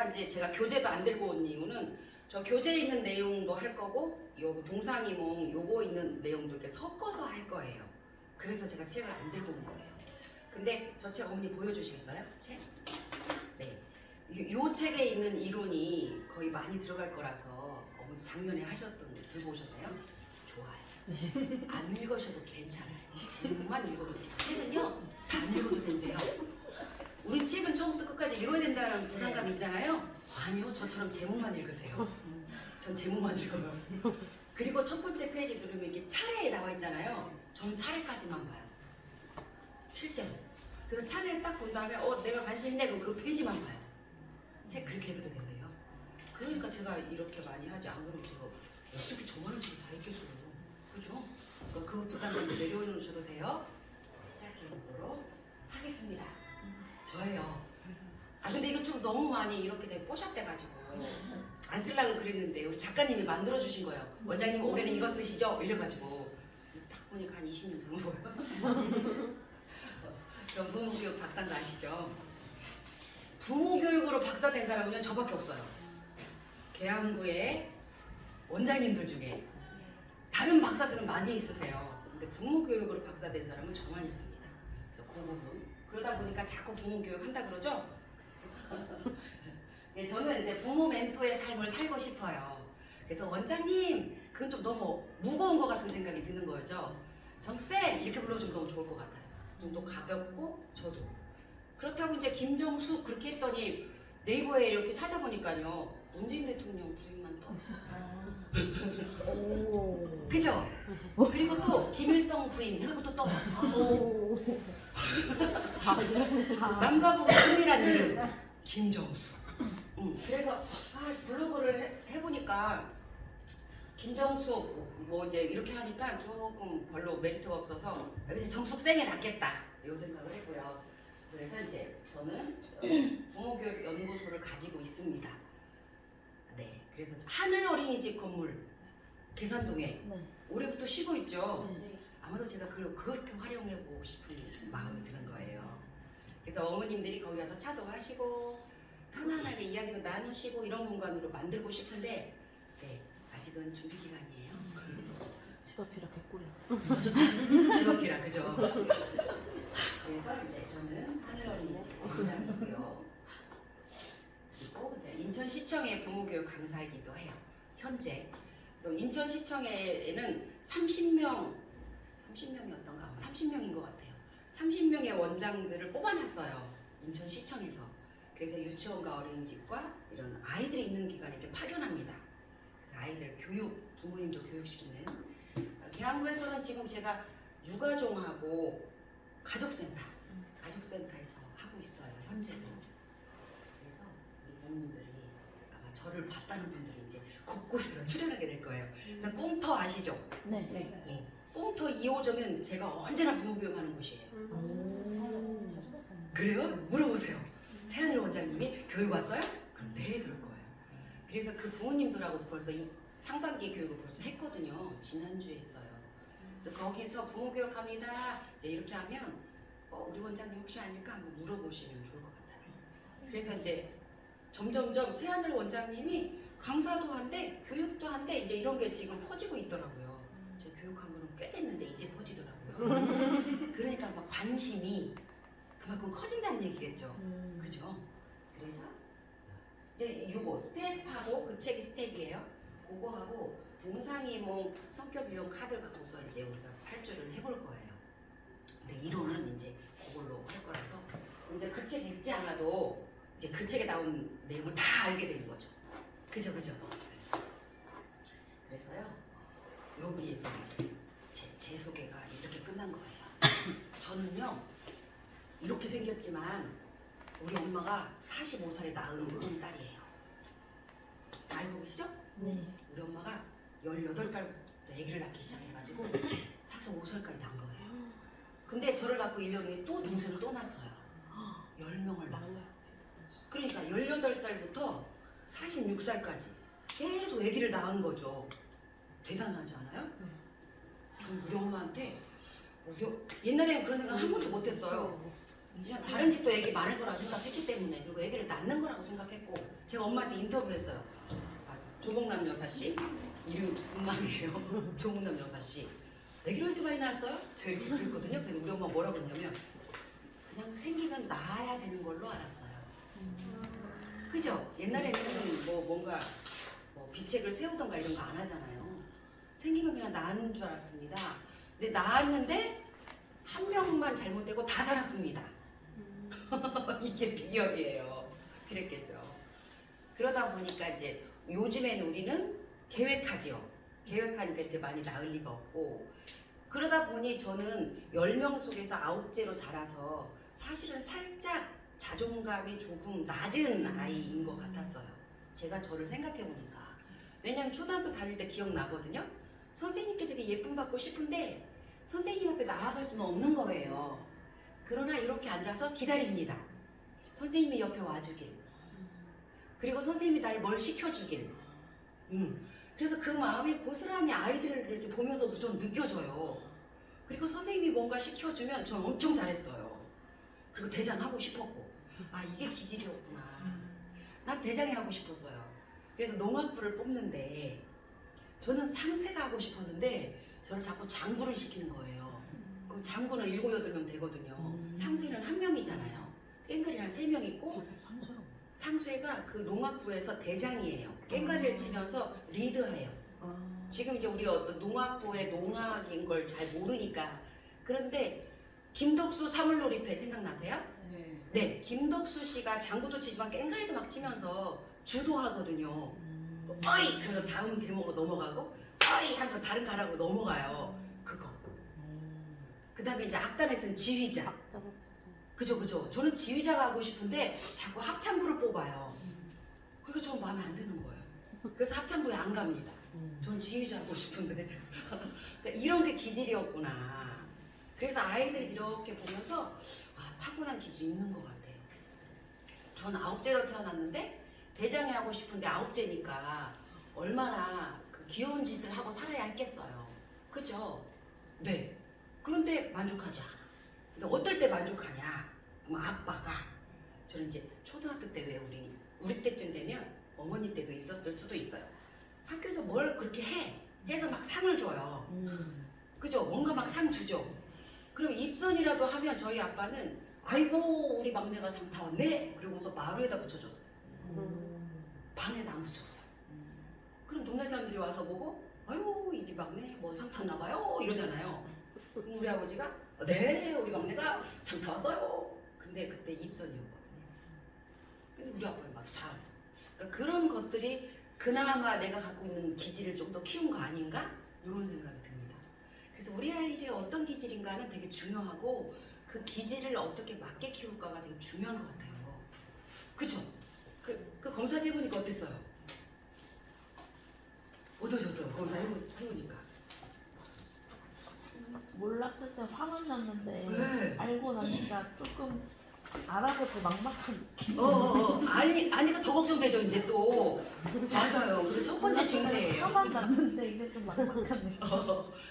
여기다가 이제 제가 교재도 안 들고 온 이유는 저 교재에 있는 내용도 할 거고 요 동상이몽 요거 있는 내용도 이렇게 섞어서 할 거예요. 그래서 제가 책을 안 들고 온 거예요. 근데 저 책 어머니 보여주시겠어요? 책? 네. 요 책에 있는 이론이 거의 많이 들어갈 거라서 어머니 작년에 하셨던 거 들고 오셨나요? 좋아요. 안 읽으셔도 괜찮아요. 책만 읽어도 돼요. 책은요 다 안 읽어도 된대요. 우리 책은 처음부터 끝까지 읽어야 된다는 부담감 있잖아요. 아니요, 저처럼 제목만 읽으세요. 전 제목만 읽어요. 그리고 첫 번째 페이지 누르면 이렇게 차례에 나와 있잖아요. 전 차례까지만 봐요. 실제로. 그래서 차례를 딱 본 다음에 내가 관심 있네 그럼 그 페이지만 봐요. 책 그렇게 읽어도 된대요. 그러니까 제가 이렇게 많이 하지 안 그러면 제가 어떻게 저 많은 책을 다 읽겠어요. 그죠? 그러니까 그 부담만 내려놓으셔도 돼요. 시작해보도록 하겠습니다. 저예요. 근데 이거 좀 너무 많이 이렇게 뽀샵돼가지고 안 쓰려고 그랬는데 우리 작가님이 만들어주신 거예요. 원장님 올해는 이거 쓰시죠? 이래가지고 딱 보니까 한 20년 전 거예요. 전 부모교육 박사인 거 아시죠? 부모교육으로 박사 된 사람은요 저밖에 없어요. 계양구의 원장님들 중에 다른 박사들은 많이 있으세요. 근데 부모교육으로 박사 된 사람은 저만 있습니다. 그래서 그 부분 그러다 보니까 자꾸 부모교육 한다 그러죠? 네, 저는 이제 부모 멘토의 삶을 살고 싶어요. 그래서 원장님 그건 좀 너무 무거운 것 같은 생각이 드는 거죠. 정쌤 이렇게 불러주면 너무 좋을 것 같아요. 좀 더 가볍고 저도 그렇다고 이제 김정숙 그렇게 했더니 네이버에 이렇게 찾아보니까요 문재인 대통령 부인만 떠. 그죠? 그리고 또 김일성 부인 해가지고 또 떠요. 남과 부부 동일한 이름 김정숙. 그래서 블로그를 해보니까 김정숙 뭐 이제 이렇게 하니까 조금 별로 메리트가 없어서 그냥 정숙생이 낫겠다 이 생각을 했고요. 그래서 이제 저는 부모교육 연구소를 가지고 있습니다. 네, 그래서 하늘 어린이집 건물 계산동에 올해부터 쉬고 있죠. 아마도 제가 그렇게 활용해 보고 싶은 마음이 드는 거예요. 그래서 어머님들이 거기 가서 차도 하시고 편안하게 이야기도 나누시고 이런 공간으로 만들고 싶은데 네, 아직은 준비 기간이에요. 집 앞이라 개꿀이야. 집 앞이라 그죠? 그래서 이제 저는 하늘 어린이집 원장이고요. 그리고 이제 인천시청의 부모교육 강사이기도 해요. 현재. 그래서 인천시청에는 30명이었던가? 30명인 것 같아요. 30명의 원장들을 뽑아놨어요. 인천시청에서. 그래서 유치원과 어린이집과 이런 아이들이 있는 기관에 이렇게 파견합니다. 그래서 아이들 교육, 부모님도 교육시키는. 계양구에서는 지금 제가 육아종하고 가족센터에서 하고 있어요. 현재도. 그래서 우리 부모님들이 아마 저를 봤다는 분들이 이제 곳곳에서 출연하게 될 거예요. 그래서 꿈터 아시죠? 네. 네. 꿈터 2호점은 제가 언제나 부모교육하는 곳이에요. 그래요? 물어보세요. 새하늘 원장님이 교육 왔어요? 그럼 네 그럴 거예요. 그래서 그 부모님들하고도 벌써 이 상반기 교육을 벌써 했거든요. 지난주에 했어요. 그래서 거기서 부모교육 합니다. 이제 이렇게 하면 우리 원장님 혹시 아닐까 한번 물어보시면 좋을 것 같아요. 그래서 이제 점점점 새하늘 원장님이 강사도 한대, 교육도 한대 이제 이런 게 지금 퍼지고 있더라고요. 제가 교육한 거는 꽤 됐는데 이제 퍼지더라고요. 그러니까 막 관심이 그만큼 커진다는 얘기겠죠. 그죠? 그래서 이제 요거 스텝하고 그 책이 스텝이에요. 그거하고 동상이몽 성격 유형 카드를 갖고서 이제 우리가 발주를 해볼 거예요. 근데 이론은 이제 그걸로 할 거라서 이제 그 책 읽지 않아도 이제 그 책에 나온 내용을 다 알게 되는 거죠. 그죠? 그래서요 여기에서 이제 제 소개가 이렇게 끝난 거예요. 저는요 이렇게 생겼지만 우리 엄마가 45살에 낳은 우리 딸이에요. 알고 계시죠? 네. 우리 엄마가 18살부터 아기를 낳기 시작해가지고 45살까지 낳은 거예요. 근데 저를 낳고 1년 후에 또 동생을 또 낳았어요. 10명을 낳았어요. 그러니까 18살부터 46살까지 계속 아기를 낳은 거죠. 대단하지 않아요? 전 우리 엄마한테 옛날에는 그런 생각 한 번도 못 했어요. 그냥 다른 집도 애기 많을 거라고 생각했기 때문에 그리고 애기를 낳는 거라고 생각했고 제가 엄마한테 인터뷰했어요. 아, 조봉남 여사씨 이름이 조봉남이에요. 조봉남 여사씨 애기를 왜 이렇게 많이 낳았어요? 제가 이렇게 그랬거든요. 근데 우리 엄마 뭐라고 했냐면 그냥 생기면 낳아야 되는 걸로 알았어요. 그죠? 옛날에는 뭐 뭔가 뭐 비책을 세우던가 이런 거 안 하잖아요. 생기면 그냥 낳는 줄 알았습니다. 근데 낳았는데 한 명만 잘못되고 다 살았습니다. 이게 비결이에요. 그랬겠죠. 그러다 보니까 이제 요즘에는 우리는 계획하죠. 계획하니까 이렇게 많이 낳을 리가 없고 그러다 보니 저는 10명 속에서 9째로 자라서 사실은 살짝 자존감이 조금 낮은 아이인 것 같았어요. 제가 저를 생각해 보니까. 왜냐면 초등학교 다닐 때 기억나거든요. 선생님께 되게 예쁨 받고 싶은데 선생님 앞에 나아갈 수는 없는 거예요. 그러나 이렇게 앉아서 기다립니다. 선생님이 옆에 와주길. 그리고 선생님이 나를 뭘 시켜주길. 그래서 그 마음이 고스란히 아이들을 이렇게 보면서도 좀 느껴져요. 그리고 선생님이 뭔가 시켜주면 전 엄청 잘했어요. 그리고 대장 하고 싶었고. 아, 이게 기질이었구나. 난 대장이 하고 싶었어요. 그래서 농악부를 뽑는데 저는 상쇄가 하고 싶었는데 저를 자꾸 장구를 시키는 거예요. 그럼 장구는 7, 8명 되거든요. 상쇄는 1명이잖아요. 깽가리는 3명 있고 상쇄가 그 농악부에서 대장이에요. 깽가리를 치면서 리드해요. 지금 이제 우리 어떤 농악부의 농악인 걸 잘 모르니까. 그런데 김덕수 사물놀이패 생각나세요? 네. 네, 김덕수 씨가 장구도 치지만 깽가리도 막 치면서 주도하거든요. 어이! 그래서 다음 대목으로 넘어가고 어이! 하면서 다른 가락으로 넘어가요. 그거. 그 다음에 이제 악단에서는 지휘자. 그죠. 저는 지휘자가 하고 싶은데 자꾸 합창부를 뽑아요. 그게 좀 마음에 안 드는 거예요. 그래서 합창부에 안 갑니다. 전 지휘자 하고 싶은데. 그러니까 이런 게 기질이었구나. 그래서 아이들 이렇게 보면서 아, 타고난 기질이 있는 것 같아요. 전 9째로 태어났는데 대장이 하고 싶은데 9째니까 얼마나 그 귀여운 짓을 하고 살아야 했겠어요. 그죠? 네. 그런데 만족하지 않아. 근데 어떨 때 만족하냐? 그럼 아빠가 저는 이제 초등학교 때 왜 우리 때쯤 되면 어머니 때도 있었을 수도 있어요. 학교에서 뭘 그렇게 해서 막 상을 줘요. 그죠? 뭔가 막 상 주죠. 그럼 입선이라도 하면 저희 아빠는 아이고 우리 막내가 상 타왔네. 그러고서 마루에다 붙여줬어요. 방에다 안 붙였어요. 그럼 동네 사람들이 와서 보고 아유 이 집 막내 뭐 상 탔나 봐요 이러잖아요. 그럼 우리 아버지가 네 우리 막내가 상 타왔어요. 근데 그때 입선이었거든요. 근데 우리 아빠는 막 잘했어요. 그러니까 그런 것들이 그나마 내가 갖고 있는 기질을 좀 더 키운 거 아닌가? 이런 생각이 듭니다. 그래서 우리 아이들이 어떤 기질인가는 되게 중요하고 그 기질을 어떻게 맞게 키울까가 되게 중요한 것 같아요. 그쵸? 그 검사 해보니까 어땠어요? 어떠셨어요? 검사 해보니까. 몰랐을 때 화는 났는데 네. 알고 나니까 조금 알아보고 막막한 느낌. 아니까 더 걱정되죠 이제 또. 맞아요. 그 첫 번째 증세예요. 화만 났는데 이제 좀 막막한 느낌.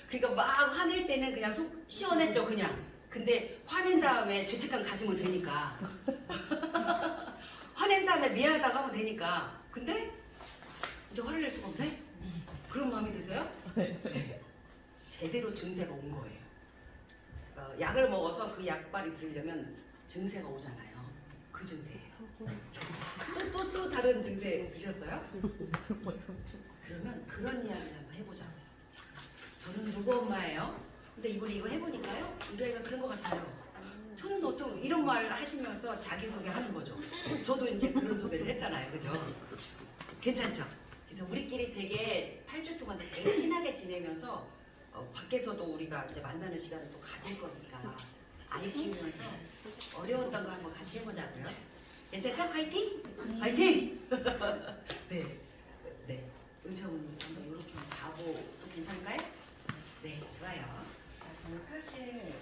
그러니까 막 화낼 때는 그냥 속 시원했죠 그냥. 근데 화낸 다음에 죄책감 가지면 되니까. 화낸 다음에 미안하다고 하면 되니까. 근데 이제 화를 낼 수가 없네? 그런 마음이 드세요? 네. 제대로 증세가 온 거예요. 약을 먹어서 그 약발이 들으려면 증세가 오잖아요. 그 증세예요. 또 다른 증세 드셨어요? 그러면 그런 이야기를 한번 해보자고요. 저는 누구 엄마예요? 근데 이거 해보니까요. 우리 아이가 그런 것 같아요. 저는 어떤 이런 말 하시면서 자기소개하는 거죠. 저도 이제 그런 소개를 했잖아요. 그죠? 괜찮죠? 그래서 우리끼리 되게 8주 동안 되게 친하게 지내면서 밖에서도 우리가 이제 만나는 시간을 또 가질 거니까 아이 키우면서 어려웠던 거 한번 같이 해보자고요. 괜찮죠? 화이팅! 화이팅! 네. 네. 은채원님 한번 이렇게 가고 또 괜찮을까요? 네, 좋아요. 저는 사실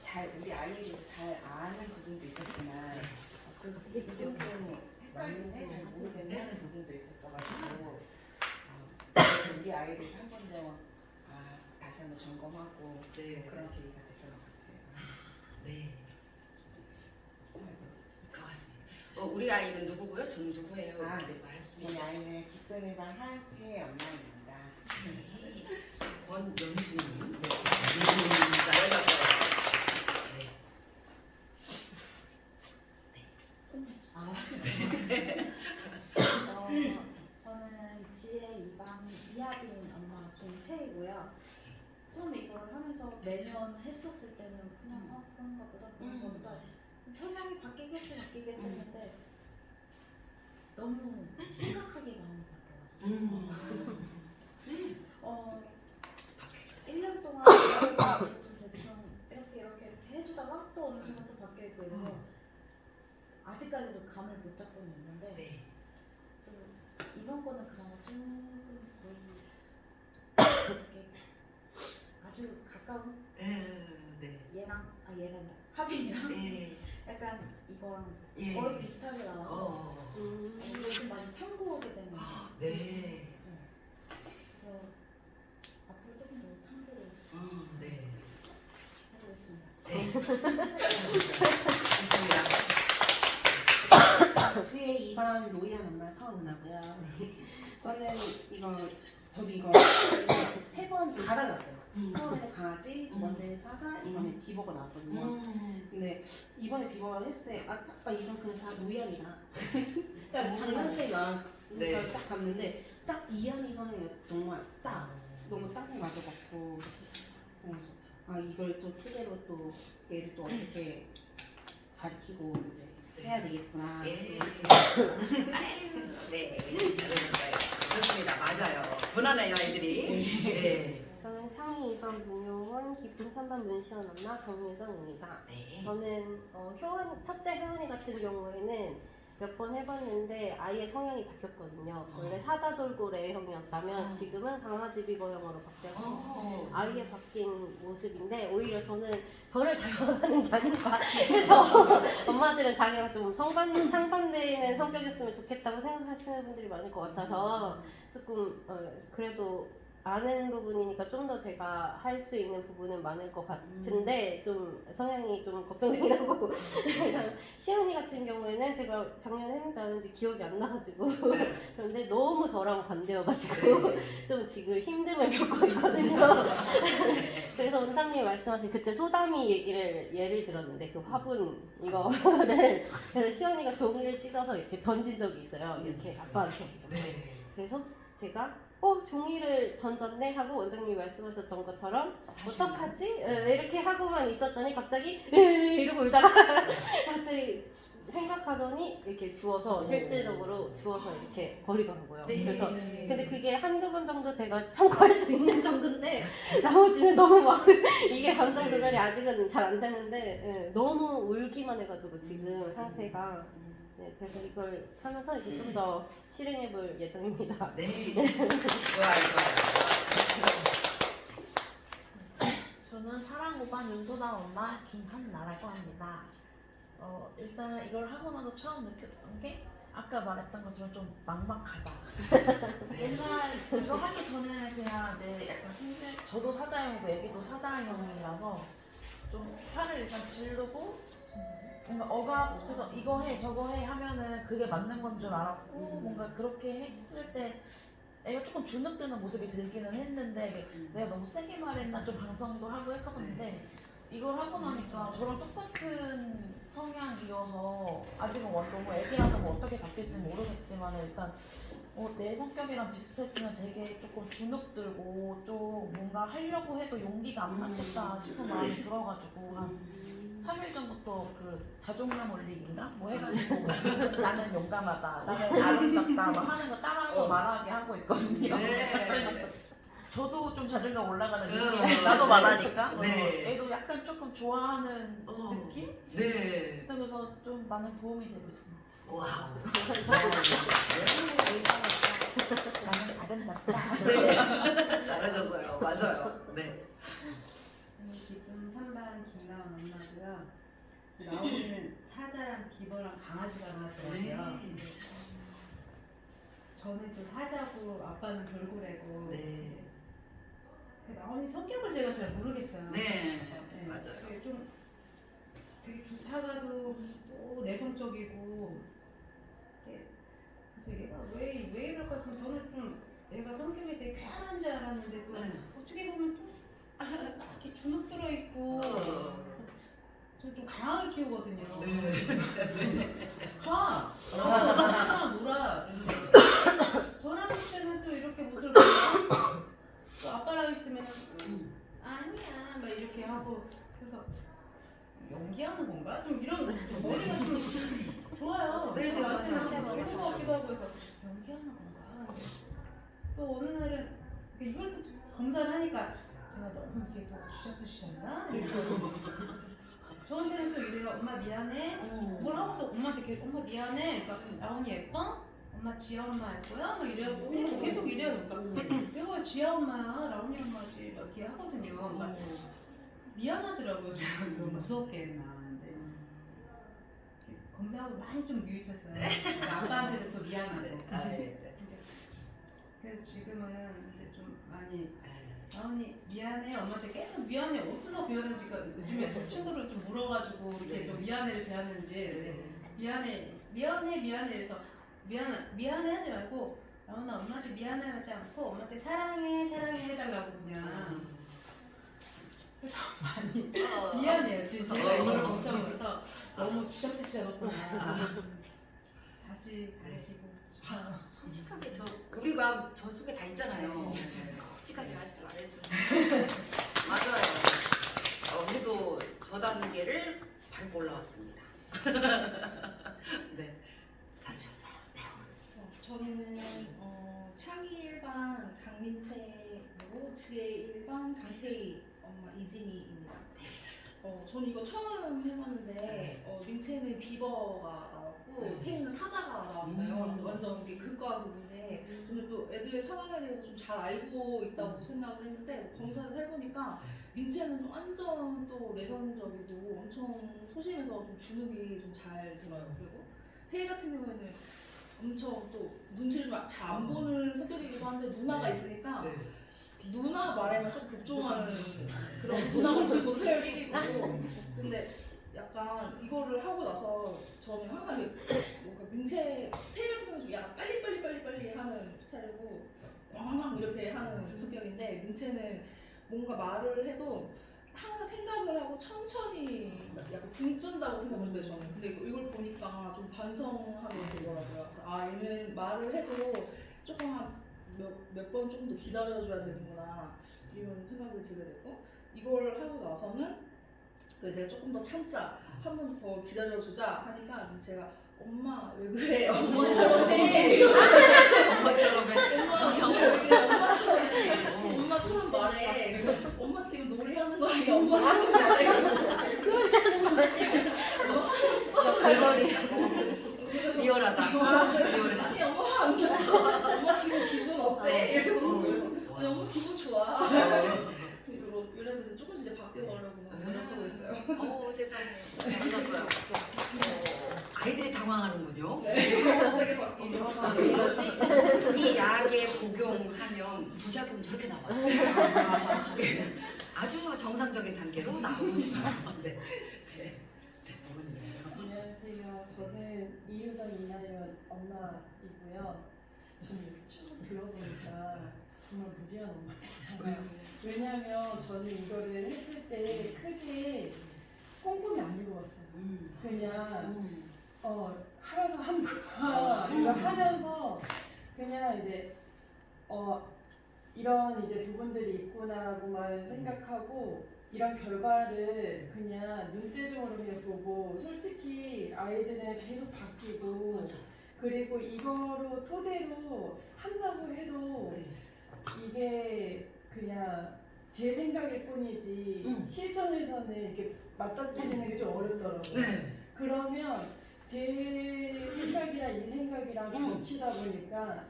잘 우리 아이들이 잘 아는 부분도 있었지만 조금 맞는데 잘 모르겠는 부분도 있었어가지고 우리 아이들이 한 번 더 다시 한번 점검하고 네. 그런 계기가 됐던 것 같아요. 네. 고맙습니다. 우리 아이는 누구고요? 전 누구예요? 아, 네, 말씀. 저희 아이는 기쁨의반 하은채 엄마입니다. 권연수님. 네. 잘하셨어요. 네. 저는 지혜 2반 이하빈 엄마 김채이고요. 처음에 이걸 하면서 매년 했었을 때는 그냥 그런가 보다 성향이 바뀌겠지 했는데 너무 심각하게 많이 바뀌어가지고 1년 동안 좀 대충 이렇게 해주다가 또 어느 순간 또 바뀌어있고 이래서 아직까지도 감을 못 잡고는 있는데 네. 또 이번 거는 그나마 조금 거의 이렇게 아주 가까운 네. 얘랑 하빈이랑 네. 약간 이거랑 예. 거의 비슷하게 나와서 이거 좀 많이 참고하게 되는 네. 그래서 앞으로 조금 더 참고를 네. 해보겠습니다. 네. 좋습니다. 지혜 2반 노이한 엄마 서은하고요. 저는 저도 이거 3번 받아놨어요. 처음에는 강아지, 두 번째 사자, 이번에 비버가 나왔거든요. 근데 이번에 비버 했을 때 이건 그냥 다 노이한이다. 그러니까 장난처럼 나왔으니까 네. 딱 봤는데 딱 이한이 성향이 정말 너무 딱 맞아갖고 그래서 이걸 또 토대로 또 얘를 또 어떻게 가르치고 이제 해야 되겠구나. 네. 네. 잘하셨어요. 좋습니다. 맞아요. 무난해요, 아이들이. 네. 저는 창희 2반 문용원, 기쁨 3반 문시원 엄마 강유정입니다. 네. 저는 첫째 효원이 같은 경우에는 몇 번 해봤는데 아이의 성향이 바뀌었거든요. 원래 사자 돌고래형이었다면 지금은 강아지 비버형으로 바뀌어서 아이의 바뀐 모습인데 오히려 저는 저를 닮아가는 게 아닌가 해서 엄마들은 자기가 좀 상반되는 성격이었으면 좋겠다고 생각하시는 분들이 많을 것 같아서 조금 그래도 아는 부분이니까 좀 더 제가 할 수 있는 부분은 많을 것 같은데 좀 성향이 좀 걱정되긴 하고 시연이 같은 경우에는 제가 작년에 했는지 안 했는지 기억이 안 나가지고 그런데 너무 저랑 반대여가지고 좀 지금 힘듦을 겪고 있거든요. 그래서 원장님이 말씀하신 그때 소담이 얘기를 예를 들었는데 그 화분 이거를 그래서 시연이가 종이를 찢어서 이렇게 던진 적이 있어요. 이렇게 아빠한테. 네. 그래서 제가 종이를 던졌네 하고 원장님이 말씀하셨던 것처럼 어떡하지? 이렇게 하고만 있었더니 갑자기 이러고 울다가 갑자기 생각하더니 이렇게 주워서 실질적으로 주워서 이렇게 버리더라고요. 네. 그래서 근데 그게 한두 번 정도 제가 참고할 수 있는 정도인데 나머지는 너무 막 이게 감정 조절이 아직은 잘 안 되는데 너무 울기만 해가지고 지금 상태가 네, 그래서 이걸 하면서 이제 좀 더 실행해 볼 예정입니다. 네. 좋아요. 저는 사랑 5반 윤소다 엄마 김한나라고 합니다. 일단 이걸 하고 나서 처음 느꼈던 게 아까 말했던 것처럼 좀 막막하다. 옛날 이거 하기 전에는 그냥 약간 저도 사자형이고 애기도 사자형이라서 좀 팔을 일단 지르고 뭔가 그래서 이거 해 저거 해 하면은 그게 맞는 건 줄 알았고 뭔가 그렇게 했을 때 애가 조금 주눅드는 모습이 들기는 했는데 내가 너무 세게 말했나 좀 방송도 하고 했었는데 이걸 하고 나니까 저랑 똑같은 성향이어서 아직은 너무 애기라서 뭐 어떻게 바뀔지 모르겠지만 일단 내 성격이랑 비슷했으면 되게 조금 주눅들고 좀 뭔가 하려고 해도 용기가 안 나겠다 싶은 마음이 들어가지고 한 3일 전부터 그 자존감 올리기인가? 뭐 해가지고 나는 용감하다, 나는 아름답다 막 하는 거 따라서 말하게 하고 있거든요. 네. 저도 좀 자존감 올라가는 느낌. 나도 말하니까. 네. 애도 약간 조금 좋아하는 느낌? 네. 그래서 좀 많은 도움이 되고 있습니다. 와우. 나는 아름답다. 네. 잘하셨어요. 맞아요. 네. 기쁨 3반 김나원 엄마고요. 나오는 사자랑 비버랑 강아지가 나왔더라고요. 저는 또 사자고 아빠는 돌고래고. 네. 나원이 성격을 제가 잘 모르겠어요. 네. 맞아요. 그게 좀 되게 좋다가도 또 내성적이고 그래서 얘가 왜 이럴까? 그럼 저는 좀 얘가 성격이 되게 쾌활한 줄 알았는데 또 네. 어떻게 보면 또 이렇게 주눅 들어 있고 그래서 저는 좀 강하게 키우거든요. 가서 놀아. 그래서 저랑 있을 때는 또 이렇게 모습을 보고 또 아빠랑 있으면 아니야 막 이렇게 하고 그래서 연기하는 건가? 좀 이런 머리가 좀 좋아요. 네, 네, 아침에 맞아요. 한번 머리 하는 것 좋죠. 같기도 하고 해서 연기하는 건가? 또 어느 날은 이걸 또 검사를 하니까 제가 너무 이게 또 주작두시잖나? 저한테는 또 이래요. 엄마 미안해. 뭘 하고서 엄마한테 계속 엄마 미안해. 그러니까 라온이 예뻐? 엄마 지아 엄마 예뻐요? 막 이래요. 계속 이래요. 그러니까 내가 왜 지아 엄마야? 라온이 엄마지. 막 이렇게 하거든요. 그러니까 미안하더라고요. 제가 이거 무섭게 했나. 근데 검사하고 많이 좀 뉘우쳤어요. 그러니까 아빠한테도 또 미안하고. 그래서 지금은 이제 좀 많이 라온이 미안해. 엄마한테 계속 미안해. 어디서 배웠는지 요즘에 저 친구를 좀 물어가지고 이렇게 좀 미안해를 배웠는지 미안해 해서 미안해 하지 말고 라온아 엄마한테 미안해 하지 않고 엄마한테 사랑해 해달라고 그냥 그래서 많이 미안해요. 지금 제가 이걸 엄청 그래서 너무 주작듯이 잡았구나. 다시 가르치고 싶어요. 솔직하게 우리 마음 저 속에 다 있잖아요. 솔직하게 말해주는 맞아요. 우리도 저 단계를 밟고 올라왔습니다. 네, 잘하셨어요. 네. 저는 창희 1반 강민채고 지혜 1반 강태희 엄마 이진이입니다. 저는 이거 처음 해봤는데 민채는 비버가 나왔고 태희는 사자가 나왔어요. 완전 이게 극과 극인데 저는 또 애들 상황에 대해서 좀 잘 알고 있다고 생각을 했는데 검사를 해보니까 민채는 좀 완전 또 내성적이고 엄청 소심해서 좀 주눅이 좀 잘 들어요. 그리고 태희 같은 경우에는 엄청 또 눈치를 잘 안 보는 성격이기도 한데 누나가 있으니까 누나 말에만 좀 복종하는 그런 누나가 무조건 서열 1위고 근데 약간 이거를 하고 나서 저는 항상 뭔가 민채 태희 같은 경우는 좀 약간 빨리 하는 스타일이고 광황 이렇게 하는 성격인데 민채는 뭔가 말을 해도 항상 생각을 하고 천천히 약간 굶뜬다고 생각을 했어요 저는. 근데 이걸 보니까 좀 반성하게 되더라고요. 그래서 얘는 말을 해도 조금 몇 번 조금 더 기다려줘야 되는구나 이런 생각이 들게 됐고 이걸 하고 나서는 내가 조금 더 참자 한 번 더 기다려주자 하니까 제가 엄마 왜 그래 엄마처럼 해 엄마처럼 해. 엄마처럼 말해 엄마 지금 놀이하는 거 아니야 엄마처럼 말해 갈머리. 리얼하다. 아니 엄마 안 나. 엄마 지금 기분 어때? 이러고 아니 엄마 기분 좋아. 이래서 이제 조금씩 이제 바뀌어가려고 노력하고 있어요. 세상에. 잘하셨어요. 아이들이 당황하는군요. 갑자기 바뀌어요. 이 약에 복용하면 부작용이 저렇게 나와요. 아주 정상적인 단계로 나오고 있어요. 네. 안녕하세요. 저는 이유정 이나연 엄마이고요. 저는 이렇게 쭉 들어보니까 정말 무지한 엄마예요. 왜냐하면 저는 이거를 했을 때 크게 꼼꼼히 안 읽어봤어요. 그냥 하면서 한 거야. 이거 하면서 그냥 이제 이런 이제 부분들이 있구나라고만 생각하고 이런 결과를 그냥 눈대중으로 그냥 보고 솔직히 아이들은 계속 바뀌고 그리고 이거로 토대로 한다고 해도 이게 그냥 제 생각일 뿐이지 실전에서는 이렇게 맞닥뜨리는 게 좀 어렵더라고요. 네. 그러면 제 생각이랑 이 생각이랑 겹치다 보니까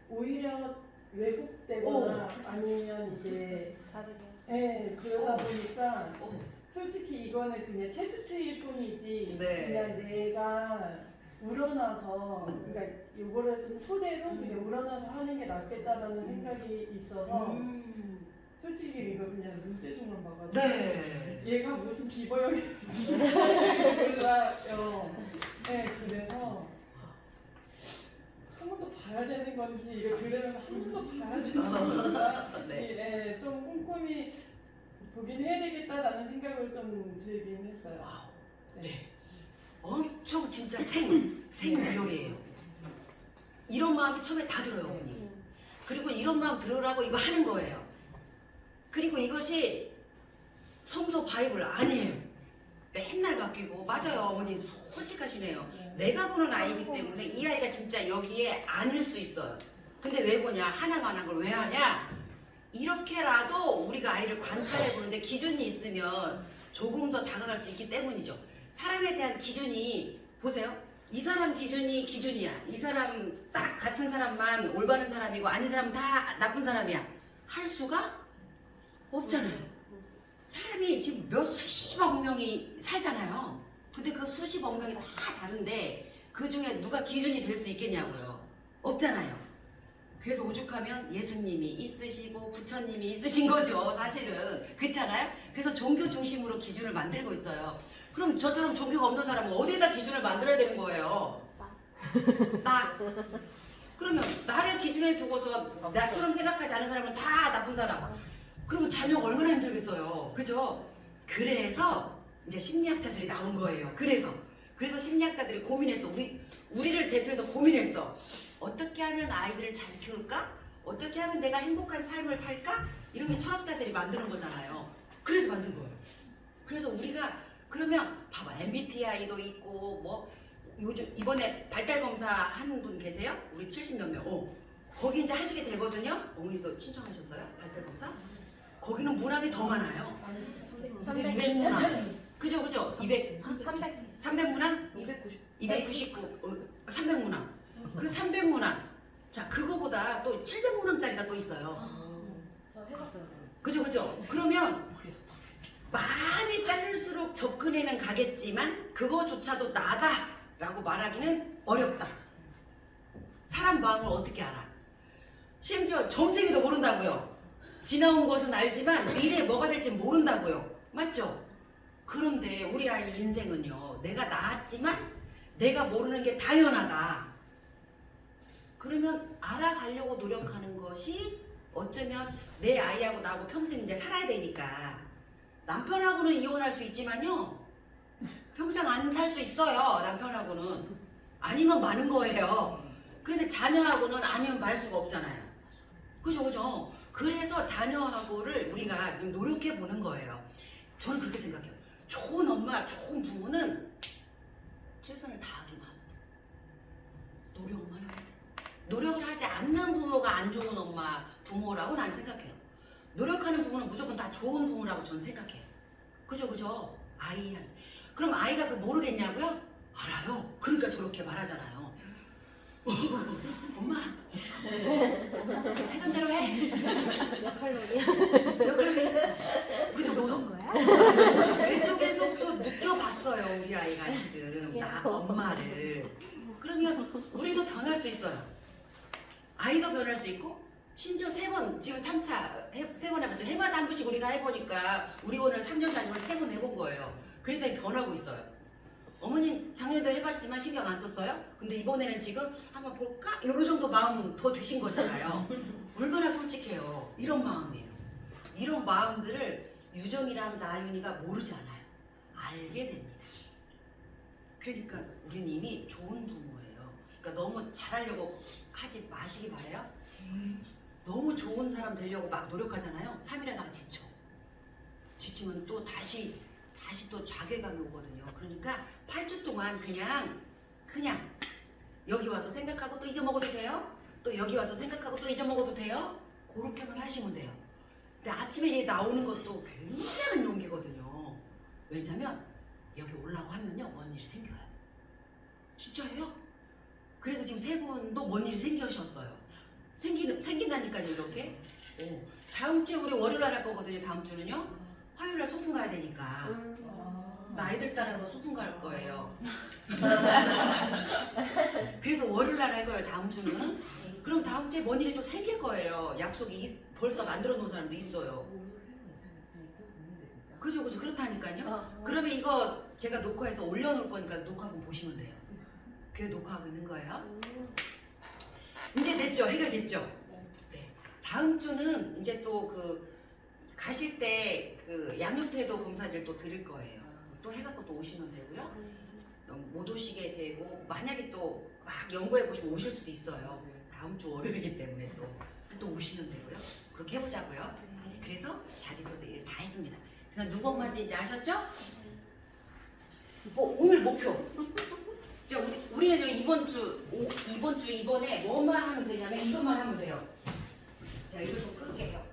오히려 왜곡되거나 아니면 이제 다르게. 그러다 보니까 솔직히 이거는 그냥 테스트일 뿐이지 그냥 내가 우러나서 그러니까 이거를 좀 토대로 그냥 우러나서 하는 게 낫겠다라는 생각이 있어서 솔직히 이거 그냥 눈대중만 봐가지고 네. 얘가 무슨 비버형인지 몰라요. 네, 그래서 한 번 더 봐야 되는 건지 이거 들으면서 한 번 더 봐야 되는 건가 네. 좀 꼼꼼히 보긴 해야 되겠다라는 생각을 좀 들긴 했어요. 와우. 네. 엄청 진짜 생리얼이에요. 이런 마음이 처음에 다 들어요, 어머니. 그리고 이런 마음 들으라고 이거 하는 거예요. 그리고 이것이 성서 바이블 아니에요. 맨날 바뀌고 맞아요, 어머니 솔직하시네요. 내가 보는 아이이기 때문에 이 아이가 진짜 여기에 아닐 수 있어요. 근데 왜 보냐? 하나만한 걸 왜 하냐? 이렇게라도 우리가 아이를 관찰해 보는데 기준이 있으면 조금 더 다가갈 수 있기 때문이죠. 사람에 대한 기준이 보세요. 이 사람 기준이 기준이야. 이 사람 딱 같은 사람만 올바른 사람이고 아닌 사람은 다 나쁜 사람이야. 할 수가 없잖아요. 사람이 지금 몇 수십억 명이 살잖아요. 근데 그 수십억 명이 다 다른데 그 중에 누가 기준이 될 수 있겠냐고요. 없잖아요. 그래서 오죽하면 예수님이 있으시고 부처님이 있으신 거죠, 사실은. 그렇잖아요? 그래서 종교 중심으로 기준을 만들고 있어요. 그럼 저처럼 종교가 없는 사람은 어디에다 기준을 만들어야 되는 거예요? 나. 그러면 나를 기준에 두고서 나처럼 생각하지 않은 사람은 다 나쁜 사람. 그러면 자녀가 얼마나 힘들겠어요. 그죠? 그래서 이제 심리학자들이 나온 거예요. 그래서 심리학자들이 고민했어. 우리를 대표해서 고민했어. 어떻게 하면 아이들을 잘 키울까? 어떻게 하면 내가 행복한 삶을 살까? 이런 게 철학자들이 만드는 거잖아요. 그래서 만든 거예요. 그래서 우리가 그러면 봐봐, MBTI도 있고 뭐 요즘 이번에 발달 검사 한 분 계세요? 우리 70몇 명. 거기 이제 하시게 되거든요. 어머니도 신청하셨어요? 발달 검사? 거기는 문항이 더 많아요. 200문항. 그죠? 300문항? 299. 300문항. 그 300문항. 자, 그거보다 또 700문항짜리가 또 있어요. 저 해봤어요. 그죠? 그러면 많이 자를수록 접근에는 가겠지만 그거조차도 나다라고 말하기는 어렵다. 사람 마음을 어떻게 알아? 심지어 점쟁이도 모른다고요. 지나온 것은 알지만 미래에 뭐가 될지 모른다고요. 맞죠? 그런데 우리 아이 인생은요. 내가 낳았지만 내가 모르는 게 당연하다. 그러면 알아가려고 노력하는 것이 어쩌면 내 아이하고 나하고 평생 이제 살아야 되니까 남편하고는 이혼할 수 있지만요. 평생 안 살 수 있어요. 남편하고는. 아니면 많은 거예요. 그런데 자녀하고는 아니면 말 수가 없잖아요. 그죠? 그래서 자녀하고를 우리가 노력해 보는 거예요. 저는 그렇게 생각해요. 좋은 엄마, 좋은 부모는 최선을 다하기만 하면 돼. 노력만 하면 돼. 노력을 하지 않는 부모가 안 좋은 엄마, 부모라고 난 생각해요. 노력하는 부모는 무조건 다 좋은 부모라고 저는 생각해요. 그죠? 아이한. 그럼 아이가 그걸 모르겠냐고요? 알아요. 그러니까 저렇게 말하잖아요. 엄마, 해던 대로 해. 역할놀이. 그죠? 계속해서 또 느껴봤어요, 우리 아이가 지금 나 엄마를. 그러면 우리도 변할 수 있어요. 아이도 변할 수 있고 심지어 3번, 지금 3차 3번 해봤죠. 해마다 한 번씩 우리가 해보니까 우리 오늘 3년 다니면 3번 해본 거예요. 그랬더니 변하고 있어요. 어머니 작년에도 해봤지만 신경 안 썼어요? 근데 이번에는 지금 한번 볼까? 이런 정도 마음 더 드신 거잖아요. 얼마나 솔직해요. 이런 마음이에요. 이런 마음들을 유정이랑 나윤이가 모르지 않아요. 알게 됩니다. 그러니까 우리는 이미 좋은 부모예요. 그러니까 너무 잘하려고 하지 마시기 바래요. 너무 좋은 사람 되려고 막 노력하잖아요. 3일 하다가 지치면 또 다시 또 자괴감이 오거든요. 그러니까 8주 동안 그냥 여기 와서 생각하고 또 잊어먹어도 돼요. 또 여기 와서 생각하고 또 잊어먹어도 돼요. 그렇게만 하시면 돼요. 근데 아침에 나오는 것도 굉장한 용기거든요. 왜냐면 여기 오려고 하면요 뭔 일이 생겨요. 진짜예요. 그래서 지금 3분도 뭔 일이 생기셨어요. 생긴다니까요 이렇게. 다음 주에 우리 월요일 날 할 거거든요. 다음 주는요. 화요일 날 소풍 가야 되니까. 나 아이들 따라서 소풍 갈 거예요. 그래서 월요일 날 할 거예요. 다음 주는. 그럼 다음 주에 뭔 일이 또 생길 거예요. 약속이 벌써 만들어 놓은 사람도 있어요. 그죠, 그죠. 그렇다니까요. 그러면 이거 제가 녹화해서 올려놓을 거니까 녹화 한번 보시면 돼요. 그래 녹화하고 있는 거예요. 이제 됐죠? 해결됐죠? 네. 다음 주는 이제 또 그 가실 때 그 양육태도 검사지를 또 드릴 거예요. 또 해갖고 또 오시면 되고요. 못 오시게 되고 만약에 또 막 연구해 보시면 오실 수도 있어요. 다음 주 월요일이기 때문에 또 오시면 되고요. 그렇게 해보자고요. 그래서 자기소개를 다 했습니다. 그래서 누구 엄마인지 이제 아셨죠? 오늘 목표. 우리는 이번에 뭐만 하면 되냐면 이것만 하면 돼요. 자, 이거 좀 끌게요.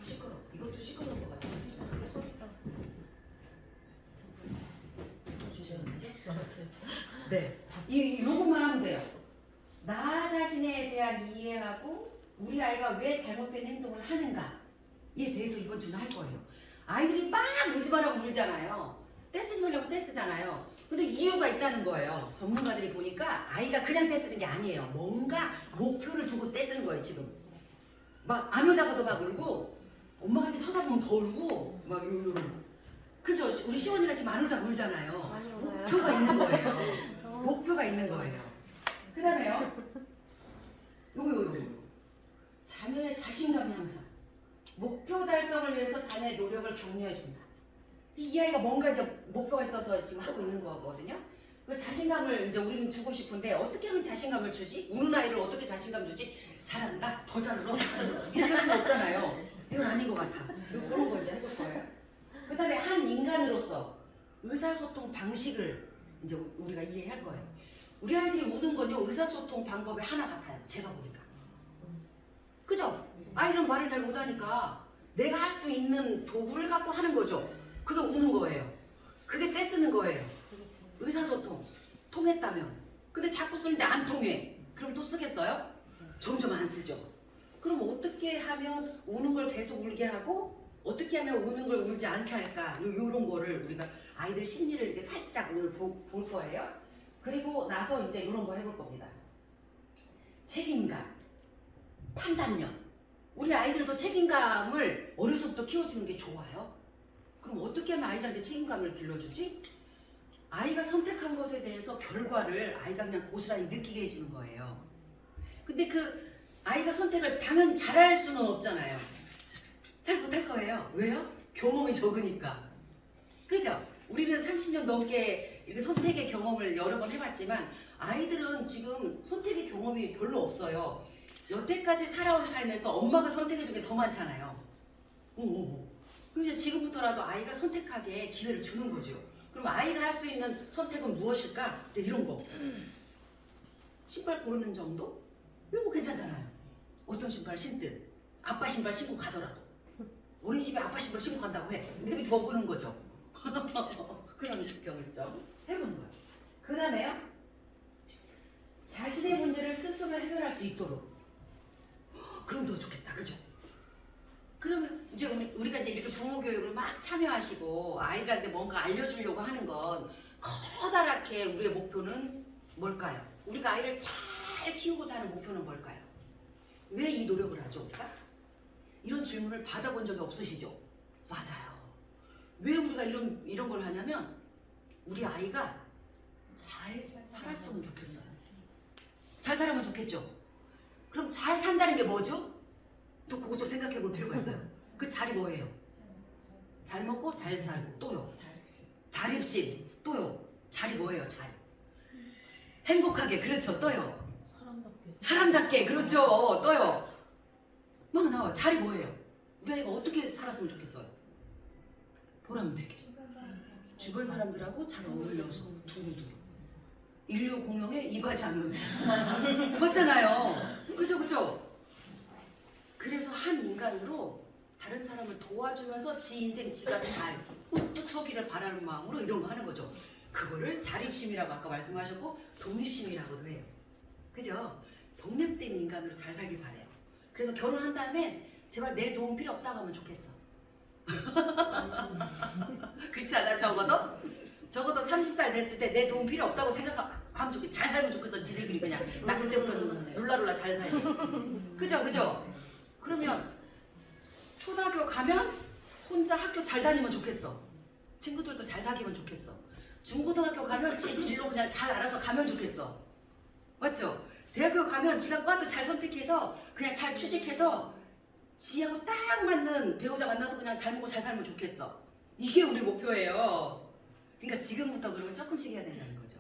시끄러. 이것도 시끄러운 것 같아요. 네. 요것만 하면 돼요. 나 자신에 대한 이해하고 우리 아이가 왜 잘못된 행동을 하는가에 대해서 이번 주는 할 거예요. 아이들이 막 울지 말라고 울잖아요. 떼쓰지 말라고 떼쓰잖아요. 근데 이유가 있다는 거예요. 전문가들이 보니까 아이가 그냥 떼쓰는 게 아니에요. 뭔가 목표를 두고 떼쓰는 거예요, 지금. 막 안 울다가도 막 울고 엄마한테 쳐다보면 더 울고 막 요런. 그죠? 우리 시원이가 지금 안 울다가 울잖아요. 많이 울어요. 목표가 있는 거예요. 목표가 있는 거예요. 그 다음에요. 요거. 자녀의 자신감이 항상. 목표 달성을 위해서 자녀의 노력을 격려해준다. 이 아이가 뭔가 이제 목표가 있어서 지금 하고 있는 거거든요. 그 자신감을 이제 우리는 주고 싶은데 어떻게 하면 자신감을 주지? 우는 아이를 어떻게 자신감 주지? 잘한다? 더 잘하러? 이렇게 할 수는 없잖아요. 이건 아닌 것 같아. 그런 거 이제 해볼 거예요. 그 다음에 한 인간으로서 의사소통 방식을 이제 우리가 이해할 거예요. 우리 아이들이 우는 건요, 의사소통 방법이 하나 같아요. 제가 보니까. 그죠? 아이는 말을 잘 못하니까 내가 할 수 있는 도구를 갖고 하는 거죠. 그게 우는 거예요. 그게 떼쓰는 거예요. 의사소통. 통했다면. 근데 자꾸 쓰는데 안 통해. 그럼 또 쓰겠어요? 점점 안 쓰죠. 그럼 어떻게 하면 우는 걸 계속 울게 하고 어떻게 하면 우는 걸 울지 않게 할까? 요런 거를 우리가 아이들 심리를 이렇게 살짝 오늘 볼 거예요. 그리고 나서 이제 이런 거 해볼 겁니다. 책임감, 판단력. 우리 아이들도 책임감을 어려서부터 키워주는 게 좋아요. 그럼 어떻게 하면 아이들한테 책임감을 길러주지? 아이가 선택한 것에 대해서 결과를 아이가 그냥 고스란히 느끼게 해주는 거예요. 근데 그 아이가 선택을 당연히 잘할 수는 없잖아요. 잘 못할 거예요. 왜요? 경험이 적으니까. 그죠? 우리는 30년 넘게 이렇게 선택의 경험을 여러 번 해봤지만 아이들은 지금 선택의 경험이 별로 없어요. 여태까지 살아온 삶에서 엄마가 선택해준 게 더 많잖아요. 그럼 이제 지금부터라도 아이가 선택하게 기회를 주는 거죠. 그럼 아이가 할 수 있는 선택은 무엇일까? 네, 이런 거. 신발 고르는 정도? 이거 괜찮잖아요. 어떤 신발 신든 아빠 신발 신고 가더라도 우리 집에 아빠 신발 신고 간다고 해. 근데 줘보는 거죠. 그런 결정 해보는 거예요. 그 다음에요. 자신의 문제를 스스로 해결할 수 있도록. 그럼 더 좋겠다. 그죠? 그러면 이제 우리가 이제 이렇게 부모 교육을 막 참여하시고 아이들한테 뭔가 알려주려고 하는 건 커다랗게 우리의 목표는 뭘까요? 우리가 아이를 잘 키우고자 하는 목표는 뭘까요? 왜 이 노력을 하죠, 우리가? 이런 질문을 받아본 적이 없으시죠? 맞아요. 왜 우리가 이런 걸 하냐면 우리 아이가 잘 살았으면 좋겠어요. 잘 살면 좋겠죠? 그럼 잘 산다는 게 뭐죠? 또 그것도 생각해 볼 필요가 있어요. 그 잘이 뭐예요? 잘 먹고 잘 살고 또요. 자립심 또요. 잘이 뭐예요? 잘. 행복하게 그렇죠. 또요. 사람답게 그렇죠. 또요. 막 나와요. 잘이 뭐예요? 우리 아이가 어떻게 살았으면 좋겠어요? 보람되게. 주변 사람들하고 잘 어울려서 두루두루. 인류 공용에 이바지 않으면서. 맞잖아요. 그죠? 그래서 한 인간으로 다른 사람을 도와주면서 지 인생 지가 잘 우뚝 서기를 바라는 마음으로 이런 거 하는 거죠. 그거를 자립심이라고 아까 말씀하셨고 독립심이라고도 해요. 그죠? 독립된 인간으로 잘 살길 바래요. 그래서 결혼한 다음에 제발 내 도움 필요 없다고 하면 좋겠어. 그렇지 않아? 적어도 30살 됐을 때 내 도움 필요 없다고 생각하면 하면 좋겠, 잘 살면 좋겠어. 지들끼리 그냥 나 그때부터 룰라룰라 잘 살게. 그죠? 그러면 초등학교 가면 혼자 학교 잘 다니면 좋겠어. 친구들도 잘 사귀면 좋겠어. 중고등학교 가면 지 진로 그냥 잘 알아서 가면 좋겠어. 맞죠? 대학교 가면 지가 과도 잘 선택해서 그냥 잘 취직해서 지하고 딱 맞는 배우자 만나서 그냥 잘 먹고 잘 살면 좋겠어. 이게 우리 목표예요. 그러니까 지금부터 그러면 조금씩 해야 된다는 거죠.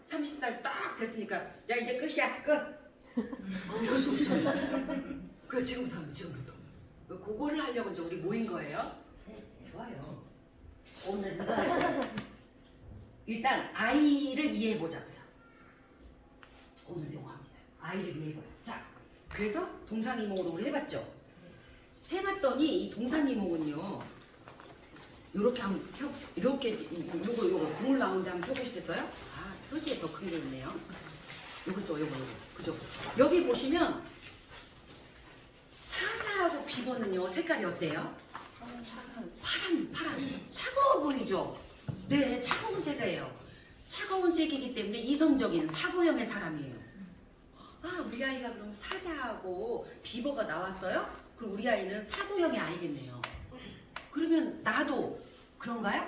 30살 딱 됐으니까 야 이제 끝이야 끝. 이럴 수 없죠. 그 지금부터 하면 지금부터. 그거를 하려고 이제 우리 모인 거예요. 좋아요. 오늘은 일단 아이를 이해해 보자고요. 오늘 용어입니다. 아이를 이해해 보자. 자, 그래서 동상이몽으로 우리 해봤죠. 해봤더니 이 동상이몽은요. 요렇게 한번 이렇게 요거 국물 나오는데 한번 펴보시겠어요? 아, 표지에 더 큰 게 있네요. 요거 그죠? 여기 보시면 사자하고 비버는요 색깔이 어때요? 파란 차가워 보이죠? 네, 차가운 색이에요. 차가운 색이기 때문에 이성적인 사고형의 사람이에요. 아, 우리 아이가 그럼 사자하고 비버가 나왔어요? 그럼 우리 아이는 사고형의 아이겠네요. 그러면 나도 그런가요?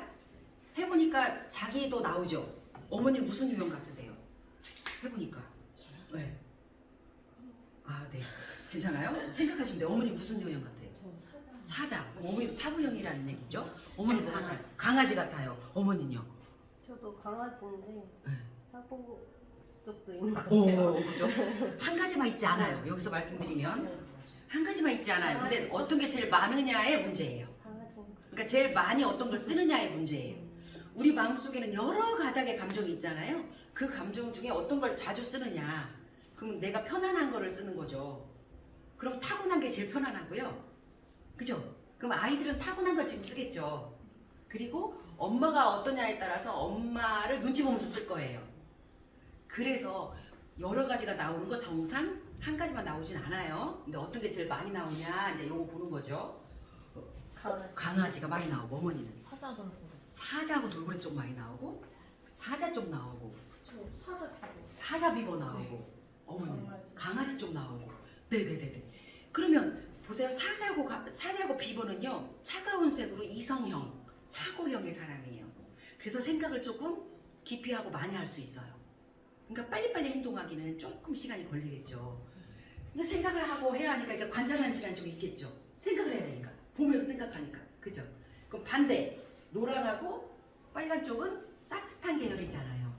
해보니까 자기도 나오죠. 어머니 무슨 유형 같으세요? 해보니까. 네. 아, 네. 괜찮아요? 생각하시면 돼요. 어머니 무슨 유형 같아요? 사자. 어머니 사고형이라는 얘기죠? 어머니 뭐 같아요? 강아지 같아요. 어머니는요? 저도 강아지인데 네. 사고 쪽도 있는 것 같아요. 그죠? 한 가지만 있지 않아요. 여기서 말씀드리면 한 가지만 있지 않아요. 근데 어떤 게 제일 많으냐의 문제예요. 강아지. 그러니까 제일 많이 어떤 걸 쓰느냐의 문제예요. 우리 마음속에는 여러 가닥의 감정이 있잖아요. 그 감정 중에 어떤 걸 자주 쓰느냐. 그럼 내가 편안한 거를 쓰는 거죠. 그럼 타고난 게 제일 편안하고요. 그죠? 그럼 아이들은 타고난 거 지금 쓰겠죠. 그리고 엄마가 어떠냐에 따라서 엄마를 눈치 보면서 쓸 거예요. 그래서 여러 가지가 나오는 거 정상 한 가지만 나오진 않아요. 근데 어떤 게 제일 많이 나오냐 이제 요거 보는 거죠. 강아지가 많이 나오고 어머니는 사자 돌고. 사자하고 돌고래 쪽 많이 나오고 사자 쪽 나오고 사자 비버. 사자 비버 나오고 어머니 강아지 쪽 나오고 네네네네. 그러면 보세요. 사자하고 비버는요 차가운 색으로 이성형 사고형의 사람이에요. 그래서 생각을 조금 깊이 하고 많이 할 수 있어요. 그러니까 빨리빨리 행동하기는 조금 시간이 걸리겠죠. 그러니까 생각을 하고 해야 하니까 이렇게 관찰하는 시간이 좀 있겠죠. 생각을 해야 되니까 보면서 생각하니까 그죠? 그럼 반대 노란하고 빨간 쪽은 따뜻한 계열이잖아요.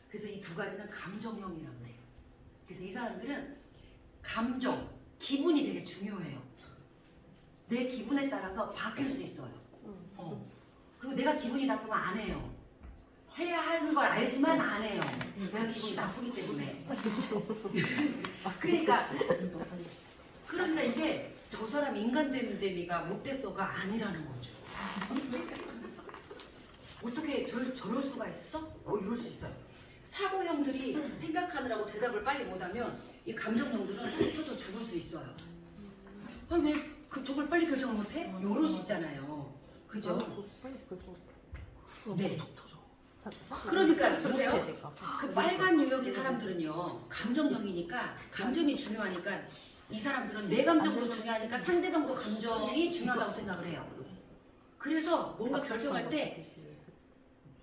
그래서 이 두 가지는 감정형이라고 해요. 그래서 이 사람들은 감정, 기분이 되게 중요해요. 내 기분에 따라서 바뀔 수 있어요. 그리고 내가 기분이 나쁘면 안 해요. 해야 하는 걸 알지만 안 해요. 내가 기분이 나쁘기 때문에. 그러니까 이게 저 사람 인간 되는 데미가 못됐어가 아니라는 거죠. 어떻게 저럴 수가 있어? 이럴 수 있어요. 사고형들이 생각하느라고 대답을 빨리 못하면 이 감정형들은 속이 터져 죽을 수 있어요. 왜 저걸 빨리 결정을 못해? 이럴 수 있잖아요. 그죠? 네. 그러니까 보세요. 그 빨간 유형의 사람들은요 감정형이니까 감정이 중요하니까 이 사람들은 내 감정도 중요하니까 상대방도 감정이 중요하다고 생각을 해요. 그래서 뭔가 결정할 때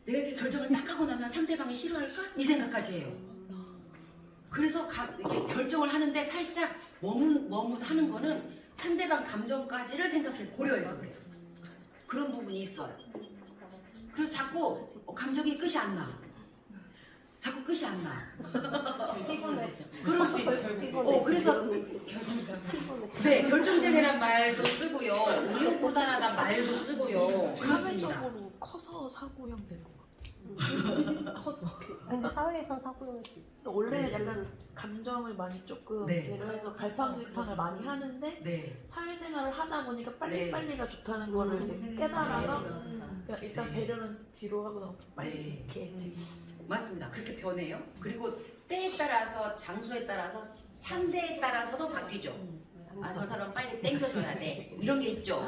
내가 이렇게 결정을 딱 하고 나면 상대방이 싫어할까? 이 생각까지 해요. 그래서 이렇게 결정을 하는데 살짝 머뭇하는 거는 상대방 감정까지를 생각해서 고려해서 그래요. 그런 부분이 있어요. 그래서 자꾸 감정이 끝이 안 나. 자꾸 끝이 안 나. 그럴 수 있어요. 그래서 네, 결정장애란 말도 쓰고요. 우유부단하단 말도 쓰고요. 그렇습니다. 사회적으로 커서 사고형 되는 것 같아요. 커서. 근데 사회에선 사고형일 수 있어. 원래는 네. 약간 감정을 많이 조금 네. 예를 들어서 갈팡질팡을 많이 하는데 네. 사회생활을 하다 보니까 빨리빨리가 좋다는 거를 이제 깨달아서 그러니까 일단 네. 배려는 뒤로 하고 나서 빨리 네. 이렇게 맞습니다. 그렇게 변해요. 그리고 때에 따라서 장소에 따라서 상대에 따라서도 바뀌죠. 저 사람 빨리 땡겨줘야 돼. 이런 게 있죠.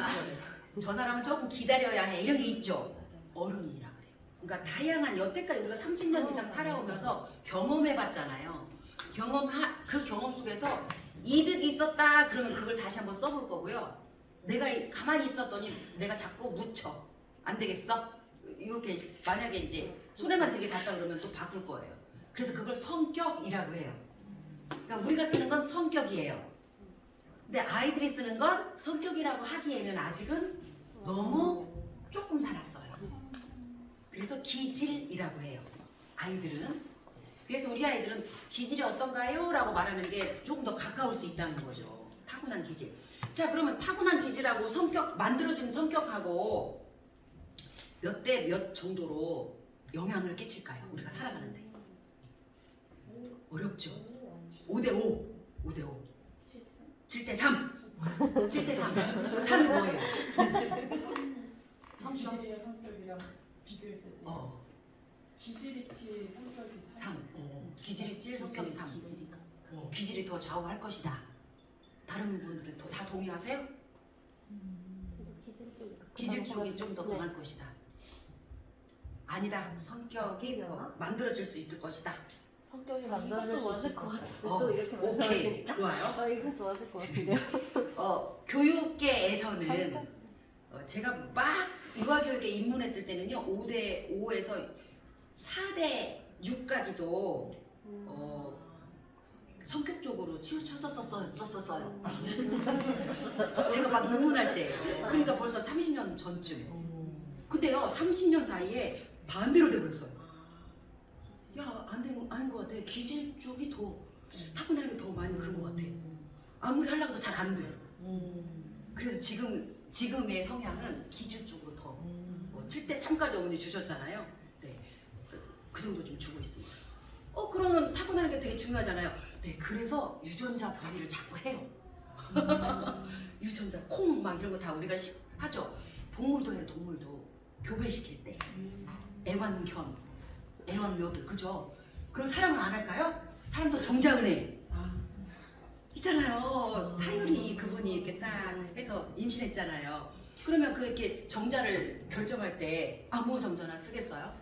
저 사람은 조금 기다려야 해. 이런 게 있죠. 어른이라 그래요. 그러니까 다양한 여태까지 우리가 30년 이상 살아오면서 경험해봤잖아요. 그 경험 속에서 이득이 있었다 그러면 그걸 다시 한번 써볼 거고요. 내가 가만히 있었더니 내가 자꾸 묻혀. 안 되겠어? 이렇게 만약에 이제 손에만 되게 갔다 그러면 또 바꿀 거예요. 그래서 그걸 성격이라고 해요. 그러니까 우리가 쓰는 건 성격이에요. 근데 아이들이 쓰는 건 성격이라고 하기에는 아직은 너무 조금 살았어요. 그래서 기질이라고 해요. 아이들은. 그래서 우리 아이들은 기질이 어떤가요? 라고 말하는 게 조금 더 가까울 수 있다는 거죠. 타고난 기질. 자, 그러면 타고난 기질하고 성격, 만들어진 성격하고 몇 대 몇 정도로 영향을 끼칠까요? 우리가 살아가는데. 어렵죠? 5대5. 5대5. 7대3. 7대3. 3이 뭐예요? 성격. 기질이랑 성격이랑 비교했을 때 기질이 7, 성격이 3. 기질이 7, 성격이 3. 기질이 더 좌우할 것이다. 다른 분들은 다 동의하세요? 기질 쪽이 좀 더 강할 것이다. 아니다. 성격이 더 만들어질 수 있을 것이다. 성격이 만들어질 수 있을 것 같아요. 어, 또 이렇게 오케이. 말씀하시니까. 좋아요. 이거 좋아질 것 같은데요. 교육계에서는 제가 막 유아교육에 입문했을 때는요 5대5에서 4대6까지도 성격적으로 치우쳤었어요. 제가 막 입문할 때. 그러니까 벌써 30년 전쯤. 근데요 30년 사이에 반대로 돼버렸어요. 야, 아닌 것 같아. 기질 쪽이 더 타고나는 게 더 많이 그런 것 같아. 아무리 하려고 해도 잘 안 돼. 그래서 지금의 성향은 기질 쪽으로 더 7대3까지 어머니 주셨잖아요. 네, 그 정도 좀 주고 있습니다. 그러면 타고나는 게 되게 중요하잖아요. 네, 그래서 유전자 관리를 자꾸 해요. 유전자 콩 막 이런 거 다 우리가 하죠. 동물도 해요. 동물도 교배시킬 때 애완묘들 그죠? 그럼 사람은 안 할까요? 사람도 정장을 해. 있잖아요. 사유리 그분이 이렇게 딱 해서 임신했잖아요. 그러면 그 이렇게 정자를 결정할 때 아무 정자나 쓰겠어요?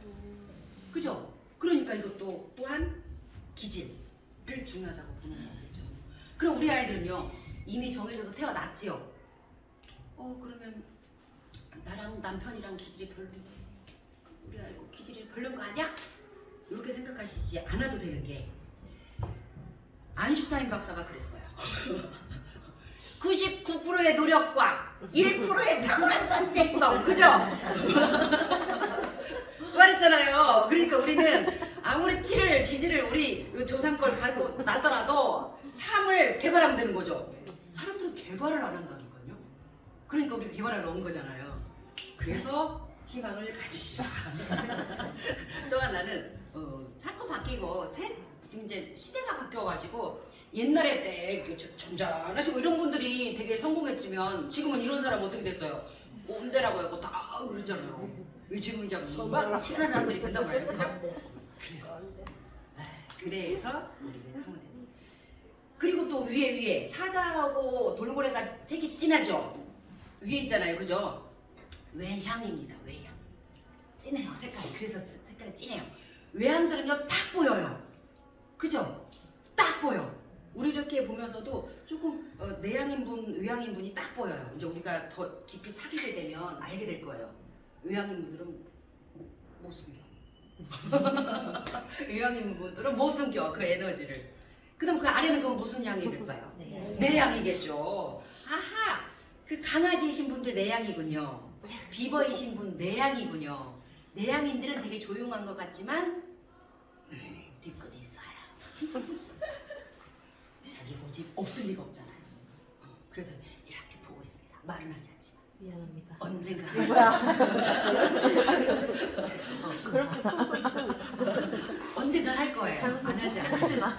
그죠? 그러니까 이것도 또한 기질을 중요하다고 보는 거죠. 그럼 우리 아이들은요 이미 정해져서 태어났지요. 그러면 나랑 남편이랑 기질이 별론데 우리 아이고 기질이 별론 거 아니야? 이렇게 생각하시지 않아도 되는 게 아인슈타인 박사가 그랬어요. 99%의 노력과 1%의 탁월한 존재성, 그죠? 말했잖아요. 그러니까 우리는 아무리 기질을 우리 조상 걸 가지고 놨더라도 사람을 개발하면 되는 거죠. 사람들은 개발을 안 한다니까요. 그러니까 우리 개발을 넣은 거잖아요. 그래서 희망을 가지시라. 또 하나는 자꾸 바뀌고 지금 이제 시대가 바뀌어가지고 옛날에 때 점잖하시고 이런 분들이 되게 성공했지만 지금은 이런 사람 어떻게 됐어요? 꼰대라고 하고 다 그러잖아요. 지금 이제 막 필요한 사람들이 된단 말이에요. 그죠? 그래서 그리고 또 위에 사자하고 돌고래가 색이 진하죠? 위에 있잖아요. 그죠? 외향입니다. 외향. 진해요. 색깔이. 그래서 색깔이 진해요. 외향들은요 딱 보여요. 그죠? 딱 보여. 우리 이렇게 보면서도 조금 내향인 분, 외향인 분이 딱 보여요. 이제 우리가 더 깊이 사귀게 되면 알게 될 거예요. 외향인 분들은 못 숨겨. 외향인 분들은 못 숨겨 그 에너지를. 그럼 그 아래는 그건 무슨 향이겠어요? 내향이겠죠. 아하, 그 강아지이신 분들 내향이군요. 비버이신 분 내향이군요. 내향인들은 되게 조용한 것 같지만 뒤끝이 있어요. 자기 고집 없을 리가 없잖아요. 그래서 이렇게 보고 있습니다. 말은 하지 않지만 미안합니다. 언젠가 언젠가 할 거예요. 안 하지 않지만.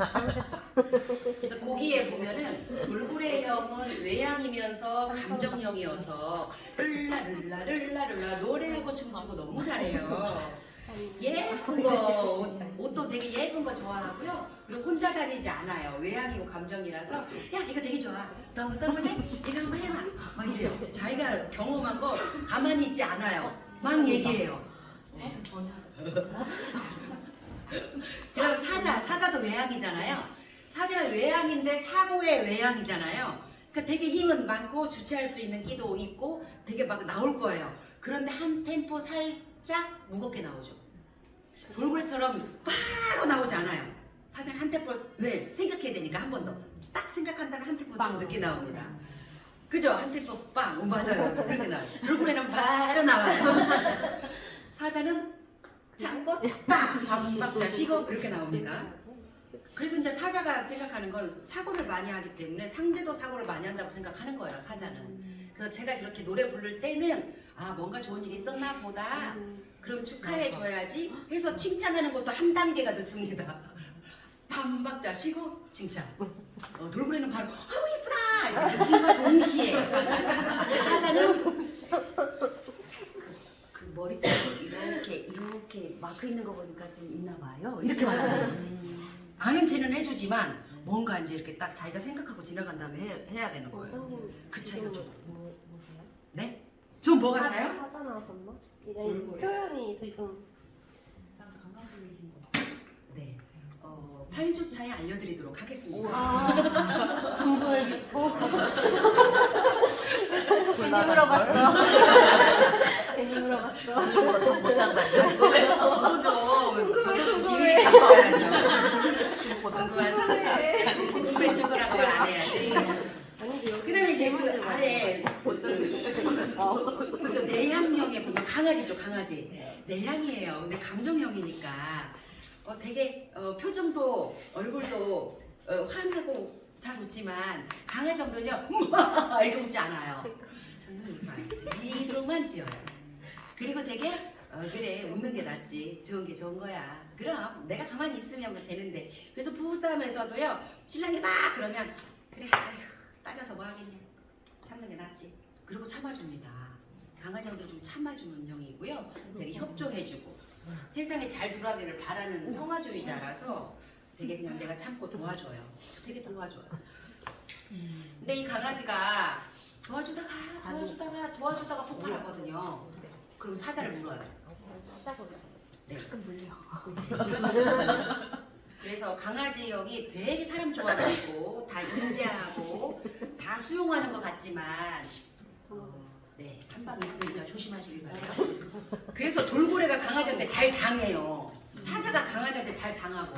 그래서 거기에 보면은 돌고래형은 외향이면서 감정형이어서 르라르라 노래하고 춤추고 너무 잘해요. 예쁜 거 옷도 되게 예쁜 거 좋아하고요. 그리고 혼자 다니지 않아요. 외향이고 감정이라서 야 이거 되게 좋아. 너 한번 써볼래? 내가 한번 해봐. 막 이래요. 자기가 경험한 거 가만히 있지 않아요. 막 얘기해요. 그다음 사자도 외향이잖아요. 사자는 외향인데 사고의 외향이잖아요. 그러니까 되게 힘은 많고 주체할 수 있는 끼도 있고 되게 막 나올 거예요. 그런데 한 템포 살짝 무겁게 나오죠. 돌고래처럼 바로 나오지 않아요. 사실 한 템포 왜 생각해야 되니까 한 번 더 딱 생각한 다음에 한 템포 좀 늦게 나옵니다. 그죠? 한 템포 빵 맞아요. 그렇게 나와요. 돌고래는 바로 나와요. 사자는 참고 딱 반박자 쉬고 그렇게 나옵니다. 그래서 이제 사자가 생각하는 건 사고를 많이 하기 때문에 상대도 사고를 많이 한다고 생각하는 거예요. 사자는. 그래서 제가 저렇게 노래 부를 때는 아 뭔가 좋은 일이 있었나 보다. 그럼 축하해 줘야지 해서 칭찬하는 것도 한 단계가 늦습니다. 반박자 쉬고 칭찬. 돌고래는 바로 아우 이쁘다 이렇게 느낌과 동시에 사자는 그 머리카락이 이렇게 마크 있는 거 보니까 좀 있나 봐요. 이렇게 말하는 거지. 아는 체는 해주지만 뭔가 이제 이렇게 딱 자기가 생각하고 지나간 다음에 해야 되는 거예요. 원장님 그 차이가 좀. 뭐세요? 네? 좀 뭐가 나요? 하자 나왔었나? 표현이 지금 네. 8주차에 알려드리도록 하겠습니다. 궁금해서 괜히 물어봤어. 괜히 물어봤어. 잠못 잔다. 저도 좀 비밀이 좀 있어야죠. 궁금하죠? 궁금해 죽으라고 말 안 해야지. 아니 여기 그 다음에 이제 그 아래 그죠 내향형에 보면 강아지죠 강아지 내향이에요. 근데 감정형이니까 되게 표정도 얼굴도 환하고 잘 웃지만 강아지 정도는요 이렇게 웃지 않아요. 저는 웃어요. 미소만 지어요. 그리고 되게 그래 웃는 게 낫지 좋은 게 좋은 거야. 그럼 내가 가만히 있으면 되는데 그래서 부부싸움에서도요 신랑이 막 그러면 그래 아휴 따져서 뭐 하겠냐 참는 게 낫지. 그리고 참아줍니다. 강아지 형도 좀 참아주는 형이고요. 되게 협조해주고 세상에 잘 돌아가기를 바라는 평화주의자라서 되게 그냥 내가 참고 도와줘요. 되게 도와줘요. 근데 이 강아지가 도와주다가 폭발하거든요. 그럼 사자를 물어요. 네. 그래서 강아지 형이 되게 사람 좋아하고 다 인자하고 다 수용하는 것 같지만 네, 한방 있으니까 조심하시길 바래요. 그래서 돌고래가 강아지한테 잘 당해요. 사자가 강아지한테 잘 당하고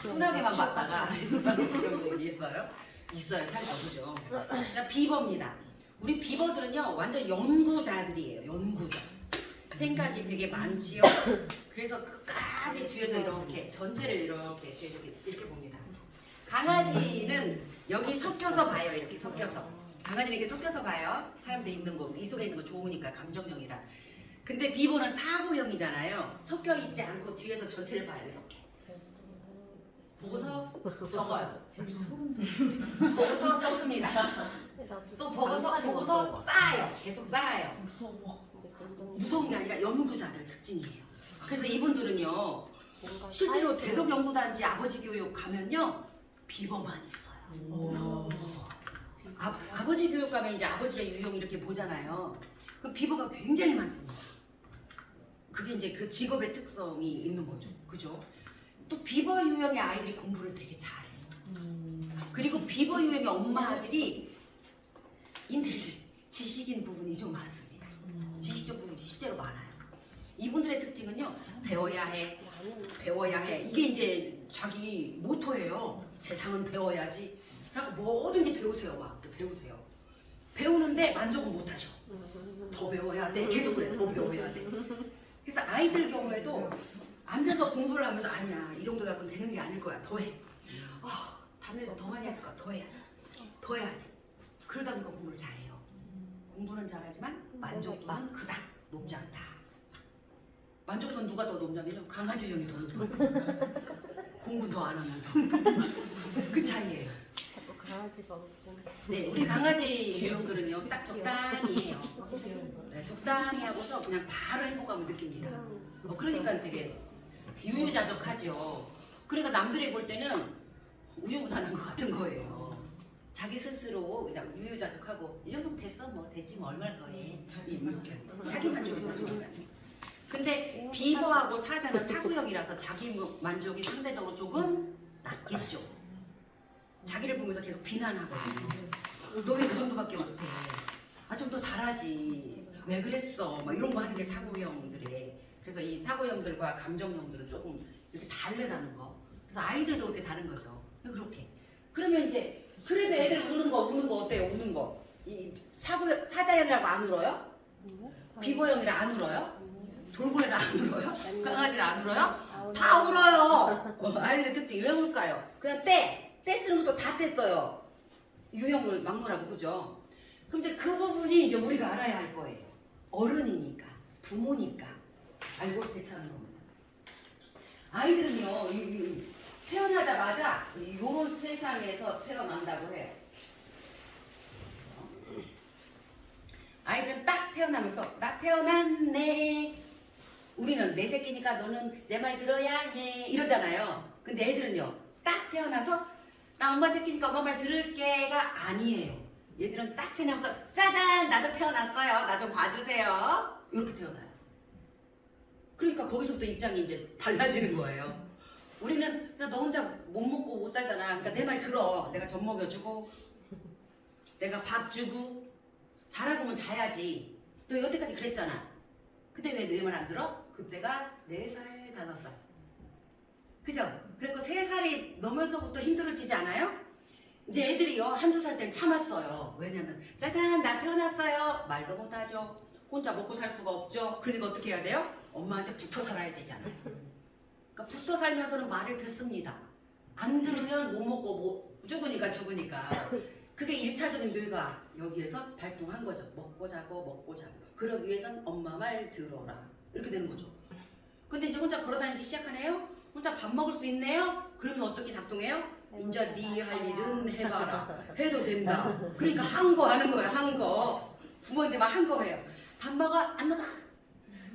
순하게만 맞다가 그런 거 있어요? 있어요, 살짝 그죠? 그러니까 비버입니다. 우리 비버들은요 완전 연구자들이에요. 연구자. 생각이 되게 많지요. 그래서 끝까지 뒤에서 이렇게 전체를 이렇게 봅니다. 강아지는 여기 섞여서 봐요. 이렇게 섞여서. 강아지는 이렇게 섞여서 봐요. 사람들 있는 거, 이 속에 있는 거 좋으니까 감정형이라. 근데 비보는 사고형이잖아요. 섞여 있지 않고 뒤에서 전체를 봐요. 이렇게. 보고서 적어요. 보고서 적습니다. 또 보고서 쌓아요. 계속 쌓아요. 무서운 게 아니라 연구자들 특징이에요. 그래서 이분들은요 실제로 대덕연구단지 아버지 교육 가면요 비버만 있어요. 아버지 교육 가면 이제 아버지의 유형 이렇게 보잖아요. 그 비버가 굉장히 많습니다. 그게 이제 그 직업의 특성이 있는 거죠. 그죠? 또 비버 유형의 아이들이 공부를 되게 잘해요. 그리고 비버 유형의 엄마들이 지식인 부분이 좀 많습니다. 지식적 부분이 실제로 많아요. 이분들의 특징은요 배워야 해. 이게 이제 자기 모토예요. 세상은 배워야지. 그러니까 뭐든지 배우세요. 막 배우세요. 배우는데 만족은 못 하셔. 더 배워야 돼. 계속 그래. 더 배워야 돼. 그래서 아이들 경우에도 앉아서 공부를 하면서 아니야. 이 정도 갖고는 되는 게 아닐 거야. 더 해. 다른 애도 더 많이 했을 거야. 더 해야 돼. 더 해야 돼. 그러다 보니까 공부를 잘해요. 공부는 잘하지만 만족도는 그닥 높지 않다. 만족도는 누가 더 높냐면요. 강아지형이 더 높아요. 공부 더 안 하면서. 그 차이예요. 강아지가 없고. 네, 우리 강아지 유형들은요 딱 적당히 해요. 네, 적당히 하고서 그냥 바로 행복감을 느낍니다. 그러니까 되게 유유자적하죠. 그러니까 남들이 볼 때는 우유부단한 것 같은 거예요. 자기 스스로 그냥 유유자적하고 이 정도면 됐어 뭐 됐지 뭐 얼마나 더 해. 자기 만족이 자기. 근데 비버하고 사자는 사구형이라서 자기 만족이 상대적으로 조금 낮겠죠. 자기를 보면서 계속 비난하거든요. 너 왜 그 정도밖에 못해? 아 좀 더 잘하지. 왜 그랬어? 막 이런 거 하는 게 사고형들의. 그래서 이 사고형들과 감정형들은 조금 이렇게 다르다는 거. 그래서 아이들도 그렇게 다른 거죠. 그렇게. 그러면 이제 그래도 애들 우는 거 어때요? 우는 거. 이 사자형이라고 안 울어요? 비버형이라 안 울어요? 돌고래라 안 울어요? 강아지라 안 울어요? 다 울어요. 아이들의 특징이 왜 울까요? 그냥 떼 쓰는 것도 다 뗐어요. 유형을 막론하고 그죠? 그럼 이제 그 부분이 이제 우리가 알아야 할 거예요. 어른이니까, 부모니까 알고 대처하는 겁니다. 아이들은요, 태어나자마자 이런 세상에서 태어난다고 해요. 아이들은 딱 태어나면서 나 태어났네. 우리는 내 새끼니까 너는 내 말 들어야 해 이러잖아요. 근데 애들은요, 딱 태어나서 나 엄마 새끼니까 엄마 말 들을게가 아니에요. 얘들은 딱 태어나면서 짜잔 나도 태어났어요. 나 좀 봐주세요. 이렇게 태어나요. 그러니까 거기서부터 입장이 이제 달라지는 거예요. 우리는 그냥 너 혼자 못 먹고 못 살잖아. 그러니까 내 말 들어. 내가 젖 먹여주고 내가 밥 주고 자라고면 자야지. 너 여태까지 그랬잖아. 근데 왜 내 말 안 들어? 그때가 4살, 5살. 그죠? 그리고 3살이 넘어서부터 힘들어지지 않아요? 이제 애들이요, 1~2살 땐 참았어요. 왜냐면 짜잔 나 태어났어요. 말도 못하죠. 혼자 먹고 살 수가 없죠. 그러니까 어떻게 해야 돼요? 엄마한테 붙어 살아야 되잖아요. 그러니까 붙어 살면서는 말을 듣습니다. 안 들으면 못 먹고 못 죽으니까 그게 1차적인 뇌가 여기에서 발동한 거죠. 먹고 자고. 그러기 위해선 엄마 말 들어라. 이렇게 되는 거죠. 근데 이제 혼자 걸어다니기 시작하네요. 혼자 밥 먹을 수 있네요. 그러면 어떻게 작동해요? 인자 네 할 일은 해봐라. 해도 된다. 그러니까 한 거 하는 거예요. 한 거. 부모한테 막 한 거 해요. 밥 먹어? 안 먹어?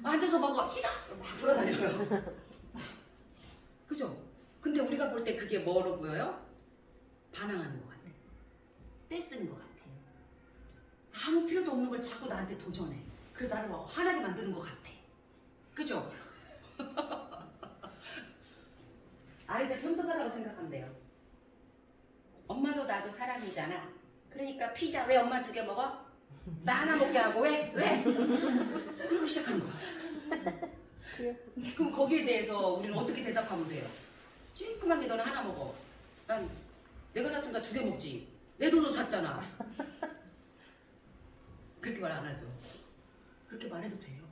앉아서 먹어. 싫어? 막 돌아다녀요. 그죠? 근데 우리가 볼 때 그게 뭐로 보여요? 반항하는 것 같아. 떼쓰는 것 같아. 아무 필요도 없는 걸 자꾸 나한테 도전해. 그래 나를 막 화나게 만드는 것 같아. 그죠? 아이들 평등하다고 생각한대요. 엄마도 나도 사람이잖아. 그러니까 피자 왜 엄마 2개 먹어? 나 하나 먹게 하고 왜? 그러고 시작하는 거야. 그럼 거기에 대해서 우리는 어떻게 대답하면 돼요? 쬐끄만 게 너는 하나 먹어. 난 내가 샀으니까 2개 먹지. 내 돈으로 샀잖아. 그렇게 말 안 하죠. 그렇게 말해도 돼요.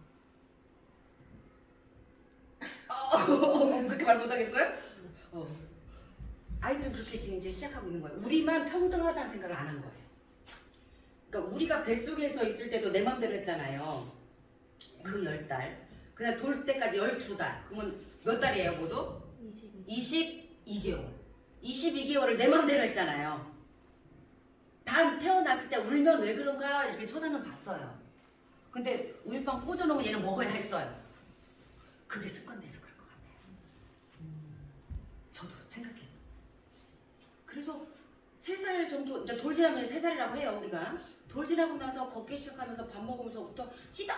그렇게 말 못하겠어요? 아이들은 그렇게 지금 이제 시작하고 있는 거예요. 우리만 평등하다는 생각을 안 한 거예요. 그러니까 우리가 뱃속에서 있을 때도 내 맘대로 했잖아요. 그 10달. 그냥 돌 때까지 12달. 그러면 몇 달이에요, 모두? 22개월. 22개월을 내 맘대로 했잖아요. 단 태어났을 때 울면 왜 그런가 이렇게 쳐다는 봤어요. 근데 우유빵 꽂아놓으면 얘는 먹어야 했어요. 그게 습관돼서 그럴 것 같아요. 저도 생각해요. 그래서 3살 정도, 이제 돌 지나면 3살이라고 해요, 우리가. 돌 지나고 나서 걷기 시작하면서 밥 먹으면서부터 시다!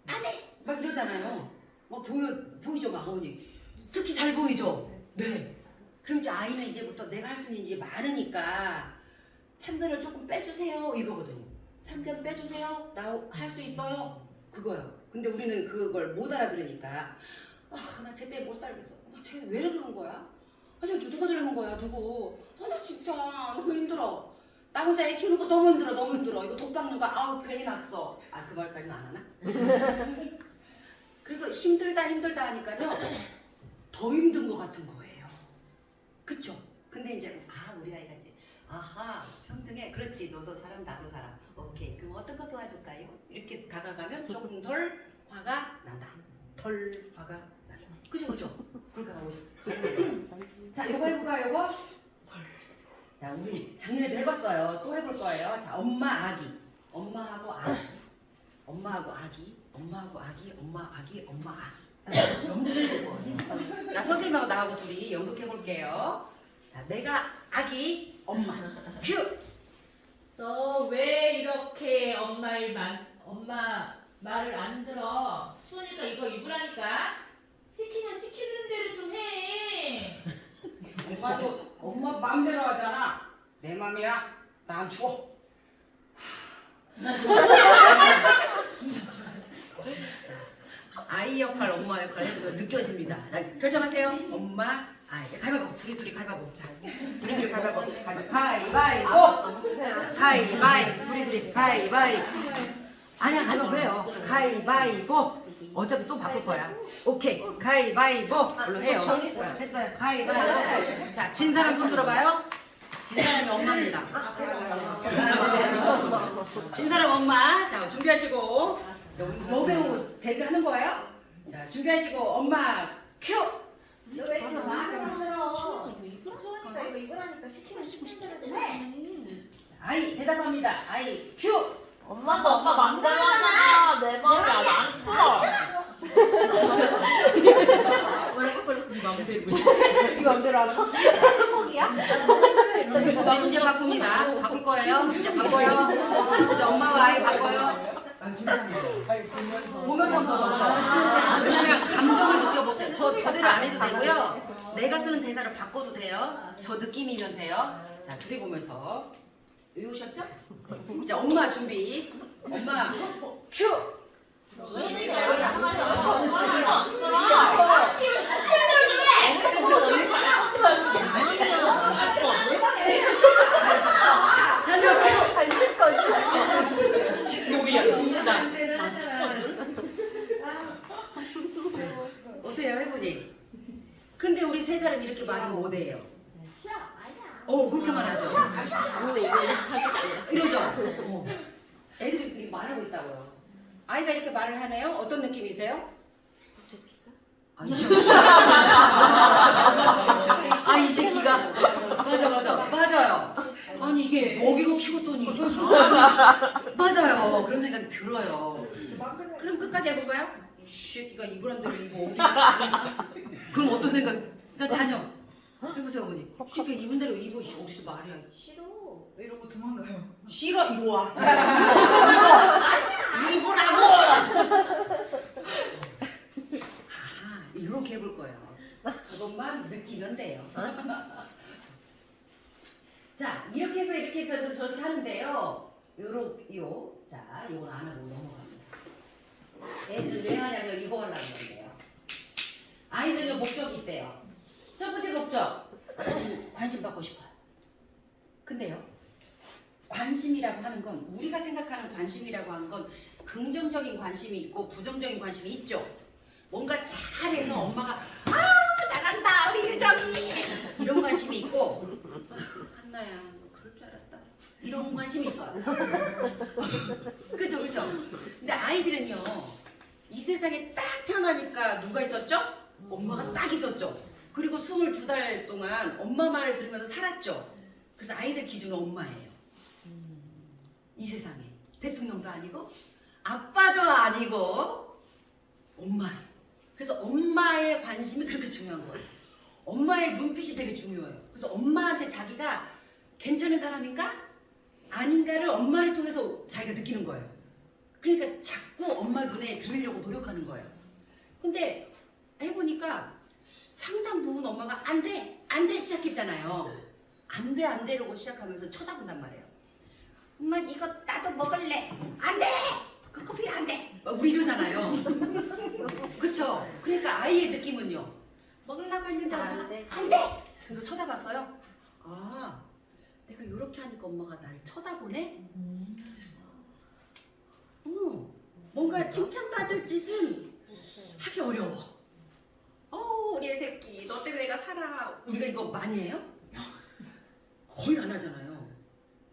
안 해! 막 이러잖아요. 막 보이죠, 막 어머니. 특히 잘 보이죠? 네. 그럼 이제 아이는 이제부터 내가 할 수 있는 일이 많으니까 참견을 조금 빼주세요, 이거거든요. 참견 빼주세요? 나 할 수 있어요? 그거요. 근데 우리는 그걸 못 알아들으니까 나 제때 못 살겠어. 나 쟤 왜 그런 거야? 쟤 누가 들는 거야, 누구? 나 진짜 너무 힘들어. 나 혼자 애 키우는 거 너무 힘들어. 이거 독박 누가 괜히 났어. 그 말까지는 안 하나? 그래서 힘들다 하니까요 더 힘든 것 같은 거예요. 그쵸? 근데 이제 우리 아이가 이제 평등해. 그렇지. 너도 사람 나도 사람. 오케이. 그럼 어떤 거 도와줄까요? 이렇게 다가가면 조금 덜 화가 난다. 그죠? 그러니까 자, 요거 해볼까요, 요거? 자, 우리 작년에도 해봤어요. 또 해볼 거예요. 자, 엄마, 아기. 엄마하고 아기. 연극해볼 거예요. 자, 선생님하고 나하고 둘이 연극해볼게요. 자, 내가 아기, 엄마. 큐! 너 왜 이렇게 엄마 말을 안 들어. 추우니까 이거 입으라니까. 시키면 시키는 대로 좀 해. 엄마도 엄마 마음대로 하잖아. 내 맘이야. 나 안 추워. 아이 역할, 엄마 역할 해보면 느껴집니다. 자, 결정하세요. 엄마, 아이. 가위바위보. 둘이 가위바위보. 자, 둘이 가위바위보. 가위바위보. 가위바위보. 둘이 가위바위보. 아니야, 가위바위보 해요. 가위바위보. 어차피 또 바꿀 거야. 오케이. 가위바위보. 얼른 해요. 했어요. 가위바위보. 자, 진 사람 손 들어봐요. 진 사람이 엄마입니다. 진 사람 엄마. 자, 준비하시고. 여배우 데뷔하는 거예요? 자, 준비하시고 엄마 큐! 너왜 이렇게 말을 안 들어? 추우니까 이거 입으라니까 시키면 시키는 대로 좀 해. 자, 아이 대답합니다. 아이 큐! 엄마도 엄마 맘대로 하잖아. 내 맘이 안 풀어. 네 맘대로 하는 거? 이제 바꿉니다. 바꿀 거예요. 이제 바꿔요. 이제 엄마와 아이 바꿔요. 보면서 한번 더 쳐. 왜냐면 감정을 느껴보세요. 저대로 안 해도 되고요. 내가 쓰는 대사를 바꿔도 돼요. 저 느낌이면 돼요. 자, 둘이 보면서 외우셨죠? 자, 엄마 준비. 엄마 큐! 어때요, 해보니? 근데 우리 세 살은 이렇게 말을 못해요. 그렇게만 하죠. 이러죠. 애들이 이렇게 말하고 있다고요. 아이가 이렇게 말을 하네요. 어떤 느낌이세요? 아, 이 새끼가. 맞아요. 아니, 이게 먹이고 키웠더니. 맞아요. 그런 생각이 들어요. 그럼 끝까지 해볼까요? 이 새끼가 입으란 대로 입어. 어디서 그럼 어떤 생각? 자, 자녀. 해보세요, 어머니. 이 새끼가 입은 대로 입어. 어디서 말이야. 싫어. 이러고 도망가요. 싫어, 이리 와. 입으라고! 이렇게 해볼 거예요. 그것만 느끼면 돼요. 자, 이렇게 해서 저렇게 하는데요. 자, 요건 안 하고 넘어갑니다. 애들은 왜 하냐면 이거 하려고 하는데요. 아이들은 목적이 있대요. 첫 번째 목적, 관심 받고 싶어요. 근데요, 관심이라고 하는 건 우리가 생각하는 관심이라고 하는 건 긍정적인 관심이 있고 부정적인 관심이 있죠. 뭔가 잘해서 엄마가 잘한다 우리 유정이 이런 관심이 있고 한나야 너 그럴 줄 알았다 이런 관심이 있어요. 그죠? 근데 아이들은요, 이 세상에 딱 태어나니까 누가 있었죠? 엄마가 딱 있었죠. 그리고 22달 동안 엄마 말을 들으면서 살았죠. 그래서 아이들 기준은 엄마예요. 이 세상에 대통령도 아니고 아빠도 아니고 엄마예요. 그래서 엄마의 관심이 그렇게 중요한 거예요. 엄마의 눈빛이 되게 중요해요. 그래서 엄마한테 자기가 괜찮은 사람인가? 아닌가를 엄마를 통해서 자기가 느끼는 거예요. 그러니까 자꾸 엄마 눈에 들으려고 노력하는 거예요. 근데 해보니까 상당 부분 엄마가 안 돼 시작했잖아요. 안 돼 이러고 시작하면서 쳐다본단 말이에요. 엄마 이거 나도 먹을래. 안 돼! 그 커피는 안 돼! 막 우리 이러잖아요. 그쵸? 그러니까 아이의 느낌은요. 먹으려고 했는데 안 돼. 안 돼! 그래서 쳐다봤어요. 아, 내가 이렇게 하니까 엄마가 날 쳐다보네? 뭔가 칭찬받을 짓은 하기 어려워. 우리 애 새끼 너 때문에 내가 살아. 우리가 이거 많이 해요? 거의 안 하잖아요.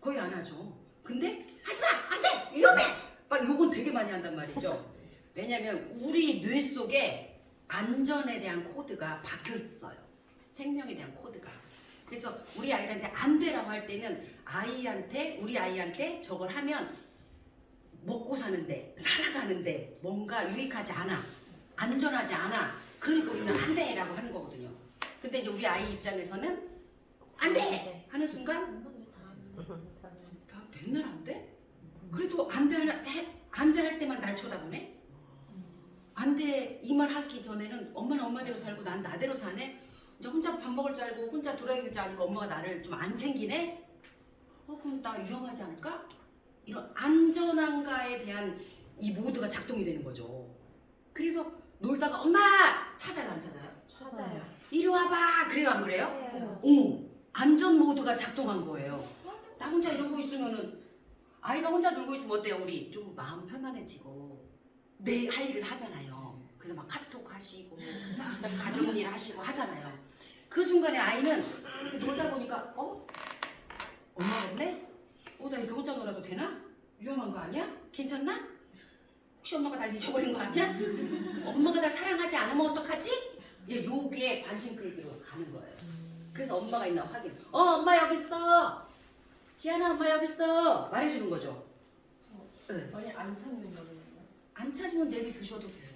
거의 안 하죠. 근데 하지마! 안 돼! 위험해! 막 요건 되게 많이 한단 말이죠. 왜냐면 우리 뇌 속에 안전에 대한 코드가 박혀 있어요. 생명에 대한 코드가. 그래서 우리 아이한테 안 되라고 할 때는 우리 아이한테 저걸 하면 먹고 사는데, 살아가는데 뭔가 유익하지 않아. 안전하지 않아. 그러니까 우리는 안 돼라고 하는 거거든요. 근데 이제 우리 아이 입장에서는 안 돼! 하는 순간 다 맨날 안 돼? 그래도 안 안 돼 할 때만 날 쳐다보네. 안 돼 이 말 하기 전에는 엄마는 엄마대로 살고 난 나대로 사네. 이제 혼자 밥 먹을 줄 알고 혼자 돌아다닐 줄 알고 엄마가 나를 좀 안 챙기네. 그럼 나 위험하지 않을까? 이런 안전한가에 대한 이 모드가 작동이 되는 거죠. 그래서 놀다가 엄마 찾아요 안 찾아요? 찾아요. 이리 와봐 그래요 안 그래요? 네. 오 안전 모드가 작동한 거예요. 나 혼자 이러고 있으면은 아이가 혼자 놀고 있으면 어때요? 우리 좀 마음 편안해지고 내 할 일을 하잖아요. 그래서 막 카톡 하시고 가족일 하시고 하잖아요. 그 순간에 아이는 이렇게 놀다 보니까 엄마가 없네? 나 이렇게 혼자 놀아도 되나? 위험한 거 아니야? 괜찮나? 혹시 엄마가 날 잊어버린 거 아니야? 엄마가 날 사랑하지 않으면 어떡하지? 이제 요게 관심 끌기로 가는 거예요. 그래서 엄마가 있나 확인. 엄마 여기 있어. 지안아 엄마 여기 있어. 말해주는 거죠. 네. 만약 안 찾는 거는 안 찾으면 내비 두셔도 돼요.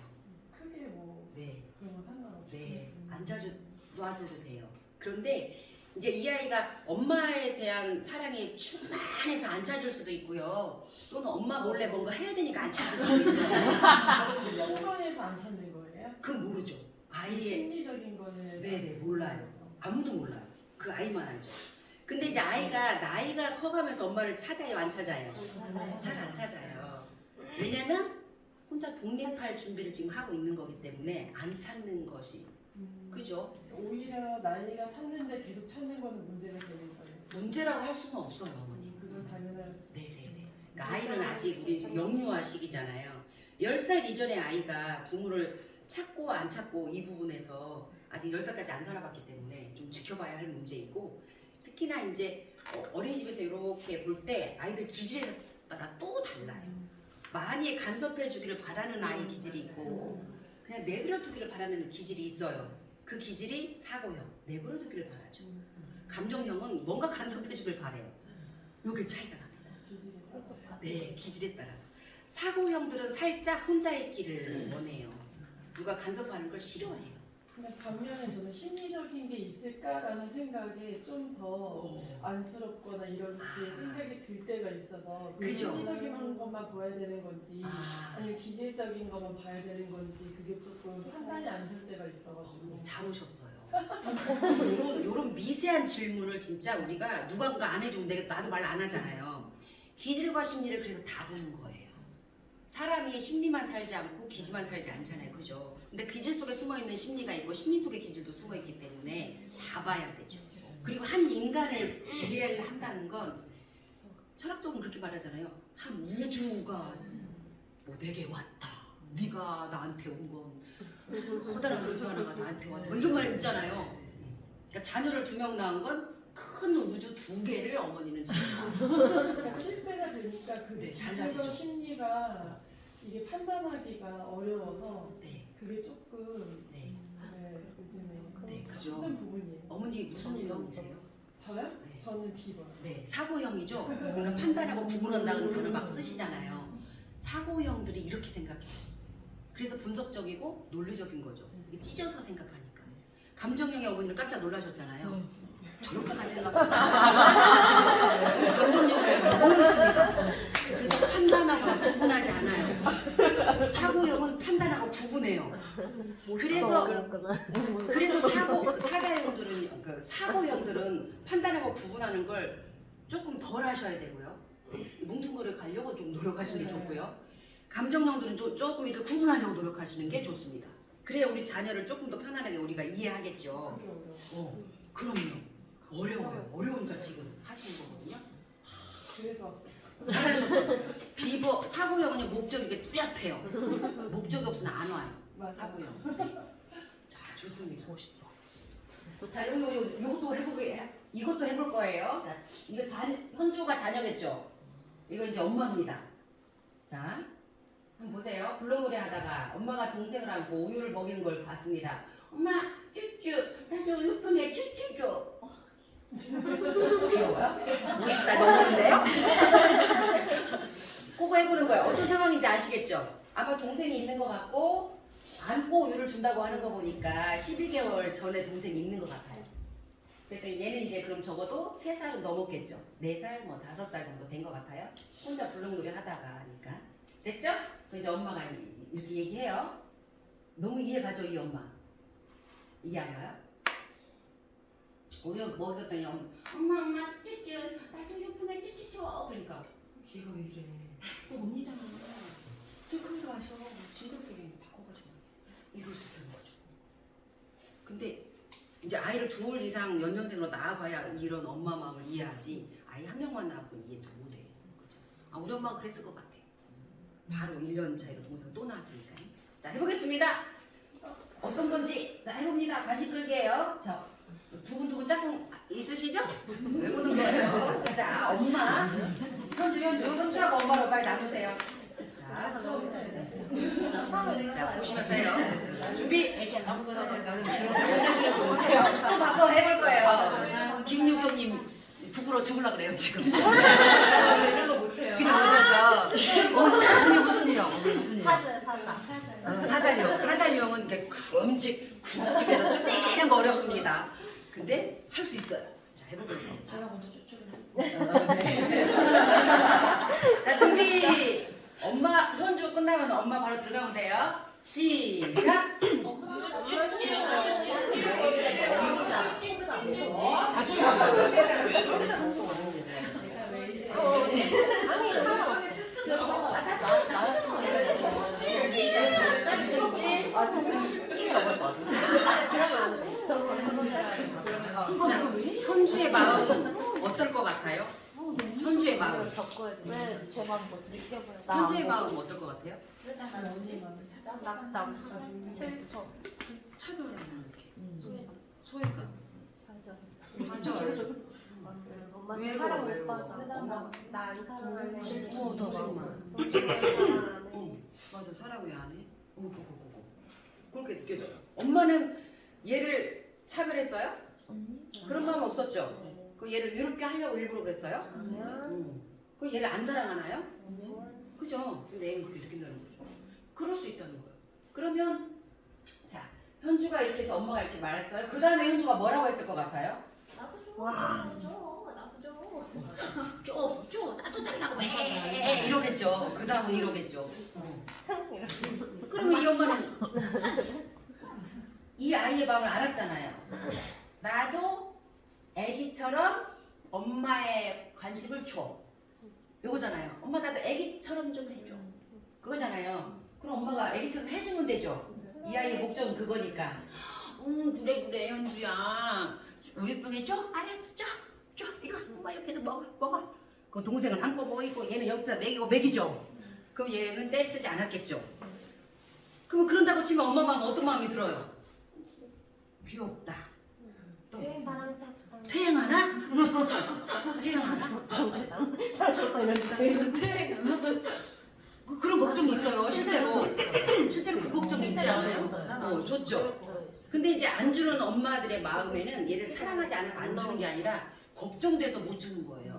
크게 뭐 네. 그런 거 상관없이. 네. 안 찾아 놔줘도 돼요. 그런데 이제 이 아이가 엄마에 대한 사랑이 충만해서 안 찾을 수도 있고요. 또는 엄마 몰래 뭔가 해야 되니까 안 찾을 수도 있어요. 초반에서 안 찾는 거예요? 그건 모르죠. 아이의 심리적인 거는 네네, 몰라요. 아무도 몰라요. 그 아이만 알죠. 근데 이제 아이가 나이가 커가면서 엄마를 찾아요, 안 찾아요? 잘 안 찾아요. 왜냐면 혼자 독립할 준비를 지금 하고 있는 거기 때문에 안 찾는 것이 그죠? 오히려 나이가 찾는데 계속 찾는 거는 문제가 되는 거예요. 문제라고 할 수는 없어요, 어머니. 그건 당연한. 네네네. 그러니까 아이는 아직 우리 지금 영유아 시기잖아요. 10살 이전의 아이가 부모를 찾고 안 찾고 이 부분에서 아직 10살까지 안 살아봤기 때문에 좀 지켜봐야 할 문제이고 특히나 이제 어린이집에서 이렇게 볼 때 아이들 기질에 따라 또 달라요. 많이 간섭해 주기를 바라는 아이 기질이 있고 그냥 내버려 두기를 바라는 기질이 있어요. 그 기질이 사고형, 내버려 두기를 바라죠. 감정형은 뭔가 간섭해 주길 바래요. 요게 차이가 납니다. 네, 기질에 따라서. 사고형들은 살짝 혼자 있기를 원해요. 누가 간섭하는 걸 싫어해요. 근데 반면에 저는 심리적인 게 있을까라는 생각에 좀 더 안쓰럽거나 이렇게 생각이 들 때가 있어서 그 그죠. 심리적인 것만 봐야 되는 건지 아, 아니면 기질적인 것만 봐야 되는 건지 그게 조금 판단이 안 설 때가 있어가지고 잘 오셨어요. 요런 미세한 질문을 진짜 우리가 누군가 안 해주면 나도 말 안 하잖아요. 기질과 심리를 그래서 다 보는 거예요. 사람이 심리만 살지 않고 기질만 살지 않잖아요. 그죠? 근데 기질 속에 숨어있는 심리가 있고 심리 속에 기질도 숨어있기 때문에 다 봐야 되죠. 그리고 한 인간을 이해를 한다는 건 철학적으로 그렇게 말하잖아요. 한 우주가 뭐 내게 왔다. 네가 나한테 온 건 커다란 우주 하나가 나한테 왔다. 뭐 이런 말 있잖아요. 그러니까 자녀를 2명 낳은 건 큰 우주 2개를 어머니는 지금 그러니까 실세가 되니까 그 네, 기질과 달라지죠. 심리가 이게 판단하기가 어려워서 네, 그게 조금 네, 요즘에 네, 그죠. 힘든 부분이에요. 어머니 무슨 유형이세요? 저요? 네. 저는 비번. 네, 사고형이죠. 그러니까 판단하고 구분한다는 단어 막 쓰시잖아요. 사고형들이 이렇게 생각해요. 그래서 분석적이고 논리적인 거죠. 이게 찢어서 생각하니까. 감정형의 어머니는 깜짝 놀라셨잖아요. 저렇게까지 생각합니다. 감정형을 보고 있습니다. 그래서 판단하거나 구분하지 않아요. 사고형은 판단하고 구분해요. 그래서 사자형들은 그 사고형들은 판단하고 구분하는 걸 조금 덜 하셔야 되고요. 뭉뚱그려 가려고 좀 노력하시는 게 좋고요. 감정형들은 조금 이렇게 구분하려고 노력하시는 게 좋습니다. 그래야 우리 자녀를 조금 더 편안하게 우리가 이해하겠죠. 그게 어려워. 그럼요. 어려워요. 어려우니까 지금 하시는 거거든요. 그래서 왔어요. 잘하셨어요. 비버 사고형은 목적이 이게 뚜렷해요. 목적이 없으면 안 와요. 맞아. 사고형. 자, 좋습니다. 자, 요것도 해보게. 이것도 해볼 거예요. 자, 이거 현주가 자녀겠죠. 이거 이제 엄마입니다. 자, 한번 보세요. 불러놀이 하다가 엄마가 동생을 안고 우유를 먹이는 걸 봤습니다. 엄마, 쭈쭈, 나도 우유병에 쭈쭈 줘. 귀여워요? 50달 넘었는데요? 그거 해보는 거예요. 어떤 상황인지 아시겠죠? 아마 동생이 있는 것 같고 안고 우유를 준다고 하는 거 보니까 11개월 전에 동생이 있는 것 같아요. 그러니까 얘는 이제 그럼 적어도 3살은 넘었겠죠. 4살, 뭐 5살 정도 된 것 같아요. 혼자 불렁놀이 하다가 하니까. 됐죠? 그 이제 엄마가 이렇게 얘기해요. 너무 이해가죠, 이 엄마? 이해 안 가요? 우리 먹었더니 엄마 쭈쭈 나좀 유품에 쭈쭈 줘. 그러니까 얘가 왜 이래? 너 언니잖아. 저 거기 마셔. 징그럽게 바꿔가지고 이럴 수 있는 거죠. 근데 이제 아이를 둘 이상 연년생으로 낳아봐야 이런 엄마 마음을 이해하지. 아이 한 명만 낳았고 이해도 못해. 그죠? 아, 우리 엄마가 그랬을 것 같아. 바로 1년 차이로 동생을 또 낳았으니까. 자, 해보겠습니다. 어떤 건지 자 해봅니다. 다시 끌게요. 자, 두근두근 짝꿍 있으시죠? 왜 보는 거예요? 자, 엄마 현주하고 엄마로 빨리 놔주세요. 자, 처음 자, 보시면서 해요. 준비. 좀 바꿔 해볼 거예요. 김유경님 부끄러워 죽으려고 그래요 지금. 이런 거 못해요. 그죠, 그죠. 오늘 무슨 일? 오늘 무슨 일? 사자령. 사자령은 이렇게 굵직해서 좀 내는 거 어렵습니다. 근데 할 수 있어요. 자, 해보겠습니다. 제가 먼저 추측을 하겠습니다. 자, 준비. 엄마 현주 끝나면 엄마 바로 들어가면 돼요. 시작. 자, 현주의 마음 어떨 것 같아요? 현주의 마음. 왜제 마음 못 느껴봐요? 현주의 마음 어떨 것 같아요? 낙담, 슬퍼, 차별하는 느낌. 소외감. 좌절. 맞아. 엄마한테 외로워, 사랑 못 외로워. 받아. 나안 사랑하네. 싫고 더 사랑 맞아, 사랑 왜 안 해? 오고고고고. 그렇게 느껴져요. 엄마는 얘를 차별했어요? 그런 마음 없었죠? 그 얘를 이렇게 하려고 일부러 그랬어요? 그 얘를 안 사랑하나요? 그죠? 근데 애는 그렇게 느낀다는 거죠. 그럴 수 있다는 거예요. 그러면 자, 현주가 이렇게 해서 엄마가 이렇게 말했어요. 그 다음에 현주가 뭐라고 했을 것 같아요? 줘, 나도 달라고 해. 이러겠죠. 그 다음은 이러겠죠. 그러면 이 엄마는 이 아이의 마음을 알았잖아요. 나도 애기처럼 엄마의 관심을 줘. 요거잖아요. 엄마 나도 애기처럼 좀 해줘. 그거잖아요. 그럼 엄마가 애기처럼 해주면 되죠. 이 아이의 목적은 그거니까. 그래 현주야. 우유병에 줘? 알았어, 줘. 이거 엄마 옆에서 먹어. 그 동생은 안고 먹이고 얘는 여기다 먹이죠. 그럼 얘는 떼쓰지 않았겠죠. 그럼 그런다고 치면 엄마 마음 어떤 마음이 들어요? 귀엽다. 또 퇴행하나? 그런 걱정이 있어요. 실제로 그 걱정이 있지 않아요? 좋죠. 근데 이제 안 주는 엄마들의 마음에는 얘를 사랑하지 않아서 안 주는 게 아니라 걱정돼서 못 주는 거예요.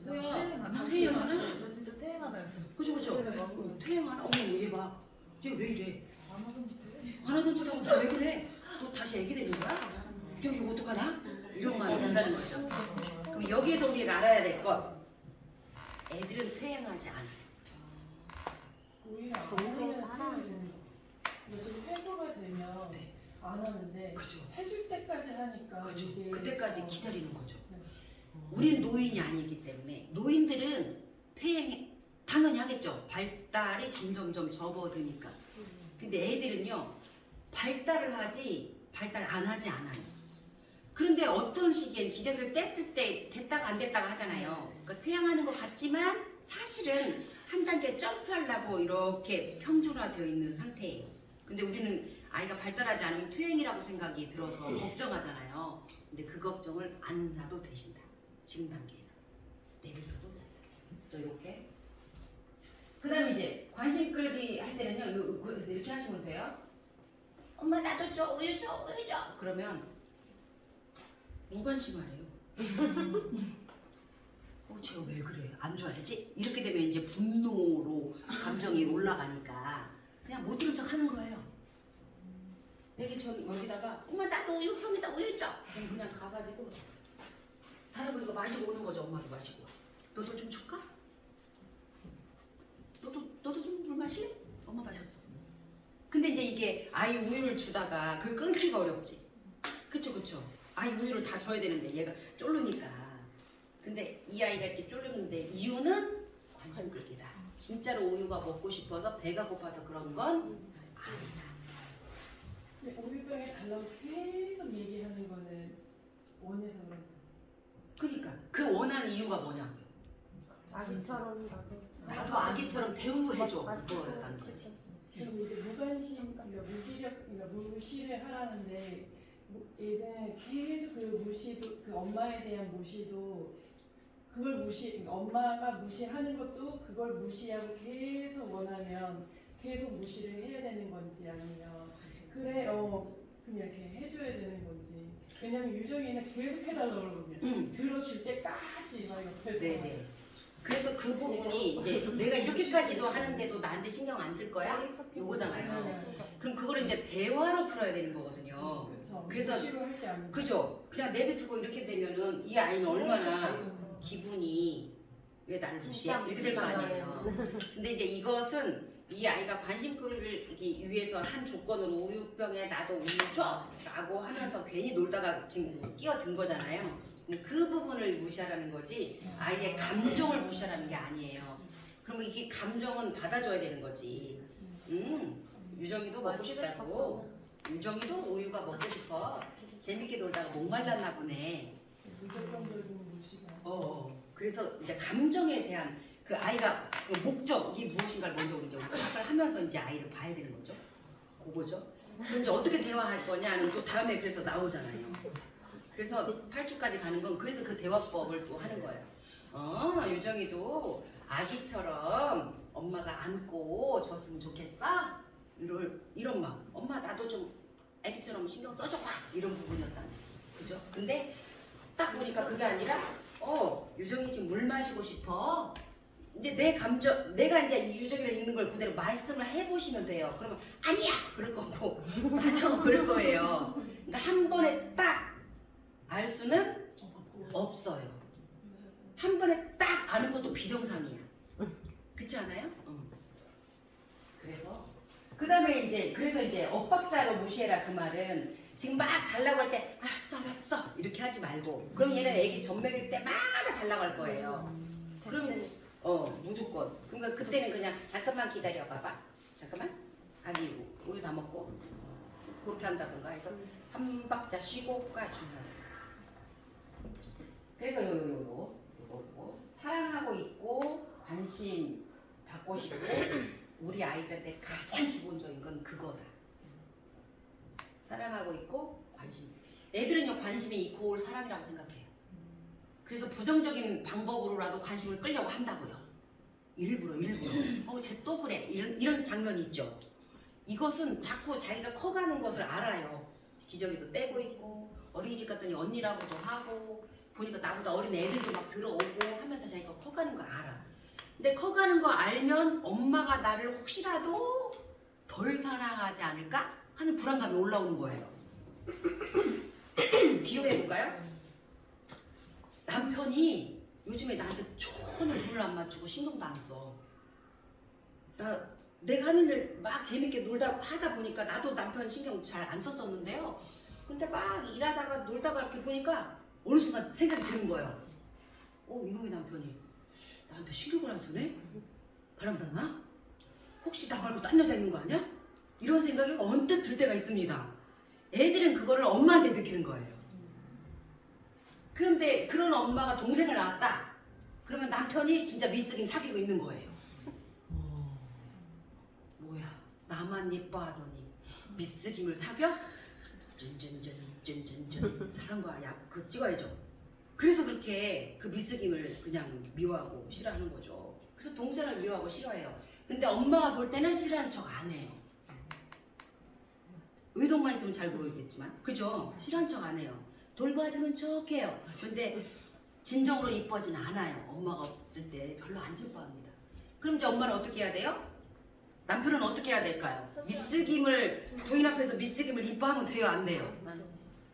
뭐야? 퇴행하나? 나 진짜 퇴행하다였어. 그죠. 퇴행하나? 어머 얘 봐. 얘 왜 이래? 안 하던지 퇴행. 안 하던 소리 하고 너 왜 그래? 너 다시 애기 되는 거야? 야 이거 어떡하냐? 이런 말이 된다는 거죠. 그럼 여기에서 우리가 알아야 될 것. 애들은 퇴행하지 않아. 오히려 안 하면 퇴행이 되는 거. 근데 좀 해소가 되면 안 하는데 그죠. 해줄 때까지 하니까 그죠. 이게 그때까지 기다리는 거죠. 네. 우리는 노인이 아니기 때문에 노인들은 퇴행 당연히 하겠죠. 발달이 점점점 접어드니까. 근데 애들은요 발달을 하지 발달 안 하지 않아요. 그런데 어떤 시기엔 기저귀를 뗐을 때 됐다가 안 됐다가 하잖아요. 그러니까 퇴행하는 것 같지만 사실은 한 단계 점프하려고 이렇게 평준화되어 있는 상태예요. 근데 우리는 아이가 발달하지 않으면 퇴행이라고 생각이 들어서 걱정하잖아요. 근데 그 걱정을 안 하도 되신다. 지금 단계에서 내비둬도 된다. 저 이렇게. 그다음 이제 관심 끌기 할 때는요. 이렇게 하시면 돼요. 엄마 나도 줘, 우유 줘. 그러면 무관심하래요. 제가 왜 그래? 안 줘야지? 이렇게 되면 이제 분노로 감정이 올라가니까 그냥 못 들은 척 하는 거예요. 애기처럼 여기다가 엄마 나도 우유 형이다 우유 줘. 그냥 가가지고 할아버지가 마시고 오는 거죠. 엄마도 마시고. 너도 좀 줄까? 너도 아이 우유를 주다가 그걸 끊기가 어렵지. 그쵸. 아이 우유를 다 줘야 되는데 얘가 쫄르니까. 근데 이 아이가 이렇게 쫄르는데 이유는 관심 끌기다. 진짜로 우유가 먹고 싶어서 배가 고파서 그런 건 아니다. 근데 우유병에 달라고 계속 얘기하는 거는 원해서 그런 거예요. 그러니까 그 원하는 이유가 뭐냐? 아기처럼 나도 아기처럼 대우해줘. 맛있어. 그거였다는 거지. 그럼 이제 무관심, 그러니까 무기력, 그러니까 무시를 하라는데 얘는 계속 그 무시도, 그 엄마에 대한 무시도 그걸 무시, 그러니까 엄마가 무시하는 것도 그걸 무시하고 계속 원하면 계속 무시를 해야 되는 건지 아니면 그래 그냥 이렇게 해줘야 되는 건지. 왜냐면 유정이는 계속 해달라고 그러거든요. 들어줄 때까지 막 옆에서. 네네. 그래서 그 부분이 이제 내가 이렇게까지도 하는데도 나한테 신경 안 쓸 거야? 요거잖아요. 그럼 그거를 이제 대화로 풀어야 되는 거거든요. 그렇죠. 그래서- 무시로 할 게 아니고. 그죠? 그냥 내비두고 이렇게 되면은 이 아이는 얼마나 기분이 왜 나를 무시해? 이렇게 될 거 아니에요. 근데 이제 이것은 이 아이가 관심 끌기 위해서 한 조건으로 우유병에 나도 우유 줘! 라고 하면서 괜히 놀다가 지금 끼어든 거잖아요. 그 부분을 무시하라는 거지 아이의 감정을 무시하라는 게 아니에요. 그러면 이게 감정은 받아줘야 되는 거지. 유정이도 먹고 싶다고. 유정이도 우유가 먹고 싶어. 재밌게 놀다가 목말랐나 보네. 무조건적인 무시가. 그래서 이제 감정에 대한 그 아이가 그 목적이 무엇인가를 먼저 우리 생각을 하면서 이제 아이를 봐야 되는 거죠. 그거죠. 그럼 이제 어떻게 대화할 거냐는 또 다음에 그래서 나오잖아요. 그래서 8주까지 가는 건 그래서 그 대화법을 또 하는 거예요. 유정이도 아기처럼 엄마가 안고 줬으면 좋겠어? 이런 막 엄마 나도 좀 아기처럼 신경 써줘봐 이런 부분이었단 말이에요. 그죠? 근데 딱 보니까 그게 아니라 유정이 지금 물 마시고 싶어. 이제 내 감정, 내가 이제 이 유정이를 읽는 걸 그대로 말씀을 해보시면 돼요. 그러면 아니야 그럴 거고 맞아 그럴 거예요. 그러니까 한 번에 딱 알 수는 없어요. 한 번에 딱 아는 것도 비정상이야. 그렇지 않아요? 그래서 그다음에 이제 그래서 이제 엇박자로 무시해라 그 말은 지금 막 달라고 할 때 알았어 이렇게 하지 말고 그럼 얘는 애기 젖 먹일 때마다 달라고 할 거예요. 그러면 무조건. 그러니까 그때는 그냥 잠깐만 기다려 봐봐. 잠깐만 아기 우유 다 먹고 그렇게 한다던가 해서 한 박자 쉬고가 중요해요. 그래서 요거 사랑하고 있고 관심 받고 싶고 우리 아이들한테 가장 기본적인 건 그거다. 사랑하고 있고 관심. 애들은요 관심이 이코올 사랑이라고 생각해요. 그래서 부정적인 방법으로라도 관심을 끌려고 한다고요. 일부러 쟤 또 그래 이런 장면이 있죠. 이것은 자꾸 자기가 커가는 것을 알아요. 기저귀도 떼고 있고 어린이집 갔더니 언니라고도 하고 보니까 나보다 어린 애들도 막 들어오고 하면서 자기가 커가는 거 알아. 근데 커가는 거 알면 엄마가 나를 혹시라도 덜 사랑하지 않을까 하는 불안감이 올라오는 거예요. 비유해볼까요? 남편이 요즘에 나한테 전혀 눈을 안 맞추고 신경도 안 써. 내가 하는 일 막 재밌게 놀다 하다 보니까 나도 남편 신경 잘 안 썼었는데요. 근데 막 일하다가 놀다가 이렇게 보니까 어느 순간 생각이 드는 거예요. 이놈의 남편이 나한테 신경을 안 쓰네? 바람났나? 혹시 나 말고 딴 여자 있는 거 아니야? 이런 생각이 언뜻 들 때가 있습니다. 애들은 그거를 엄마한테 느끼는 거예요. 그런데 그런 엄마가 동생을 낳았다. 그러면 남편이 진짜 미스김 사귀고 있는 거예요. 뭐야 나만 예뻐하더니 미스김을 사겨? 쭌쭌쭌쭌쭌쭌 하는 거야. 야 그거 찍어야죠. 그래서 그렇게 그 미스김을 그냥 미워하고 싫어하는 거죠. 그래서 동생을 미워하고 싫어해요. 근데 엄마가 볼 때는 싫어하는 척 안 해요. 의도만 있으면 잘 모르겠지만 그죠? 싫어하는 척 안 해요. 돌봐주는 척해요. 근데 진정으로 이뻐하진 않아요. 엄마가 없을 때 별로 안 이뻐합니다. 그럼 이제 엄마는 어떻게 해야 돼요? 남편은 어떻게 해야 될까요? 미스김을 부인 앞에서 미스김을 이뻐하면 돼요? 안 돼요?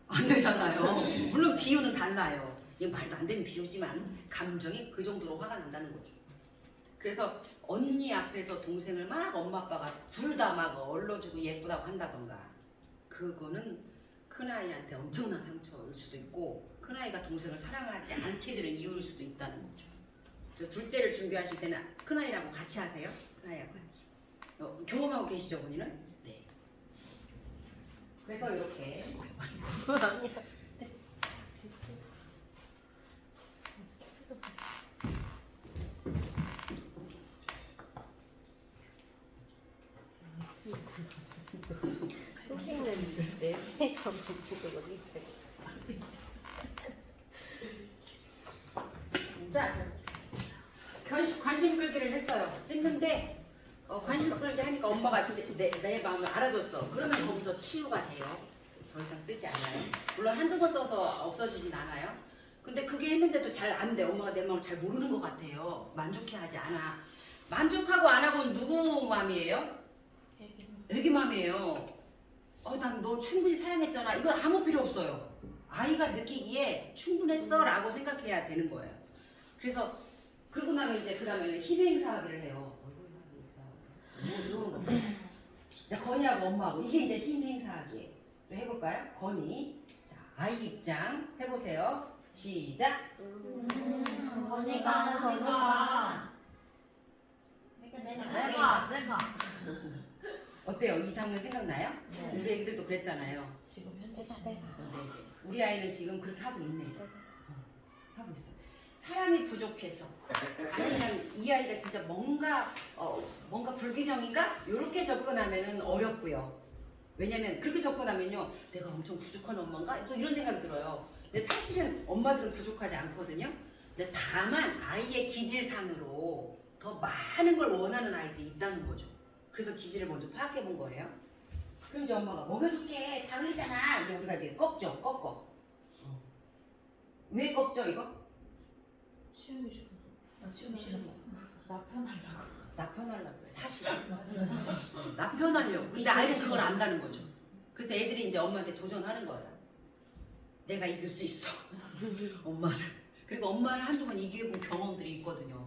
안 되잖아요. 물론 비유는 달라요. 이거 말도 안 되는 비유지만 감정이 그 정도로 화가 난다는 거죠. 그래서 언니 앞에서 동생을 막 엄마 아빠가 둘 다 막 얼러주고 예쁘다고 한다던가 그거는 큰아이한테 엄청난 상처일 수도 있고 큰아이가 동생을 사랑하지 않게 되는 이유일 수도 있다는 거죠. 그래서 둘째를 준비하실 때는 큰아이라고 같이 하세요. 큰아이하고 같이. 경험하고 계시죠, 본인은? 네. 그래서 이렇게 소리는 내 패턴 보고 있대. 자, 관심 끌기를 했는데 관심 끌기 하니까 엄마가 내 마음을 알아줬어. 그러면 거기서 치유가 돼요. 더 이상 쓰지 않아요. 물론 한두 번 써서 없어지진 않아요. 근데 그게 했는데도 잘 안 돼. 엄마가 내 마음을 잘 모르는 것 같아요. 만족해하지 않아. 만족하고 안 하고는 누구 마음이에요? 애기 마음이에요. 난 너 충분히 사랑했잖아. 이건 아무 필요 없어요. 아이가 느끼기에 충분했어 라고 생각해야 되는 거예요. 그래서 그러고 나면 이제 그 다음에는 힘행사하기를 해요. 이런 거. 건이하고 엄마하고 이게 이제 힘행사하기. 해볼까요? 건이. 자, 아이 입장 해보세요. 시작. 건이가 내가 어때요? 이 장면 생각나요? 우리 애기들도 그랬잖아요. 지금 현재 시대가 우리 아이는 지금 그렇게 하고 있네. 하고 있어. 사랑이 부족해서 아니면 이 아이가 진짜 뭔가 불균형인가? 이렇게 접근하면은 어렵고요. 왜냐면 그렇게 접근하면요, 내가 엄청 부족한 엄마인가? 또 이런 생각이 들어요. 근데 사실은 엄마들은 부족하지 않거든요. 근데 다만 아이의 기질상으로 더 많은 걸 원하는 아이들이 있다는 거죠. 그래서 기질을 먼저 파악해 본 거예요. 그럼 이제 엄마가 먹여줄게, 다 흘리잖아. 근데 우리가 이제 꺾어. 왜 꺾죠 이거? 치우기 싫어. 치우기 싫은 거. 나 편하려고. 나 편하려고 그래. 사실은 나 편하려고. 근데 아이는 그걸 안다는 거죠. 그래서 애들이 이제 엄마한테 도전하는 거예요. 내가 이길 수 있어. 엄마를. 그리고 엄마를 한두 번 이겨본 경험들이 있거든요.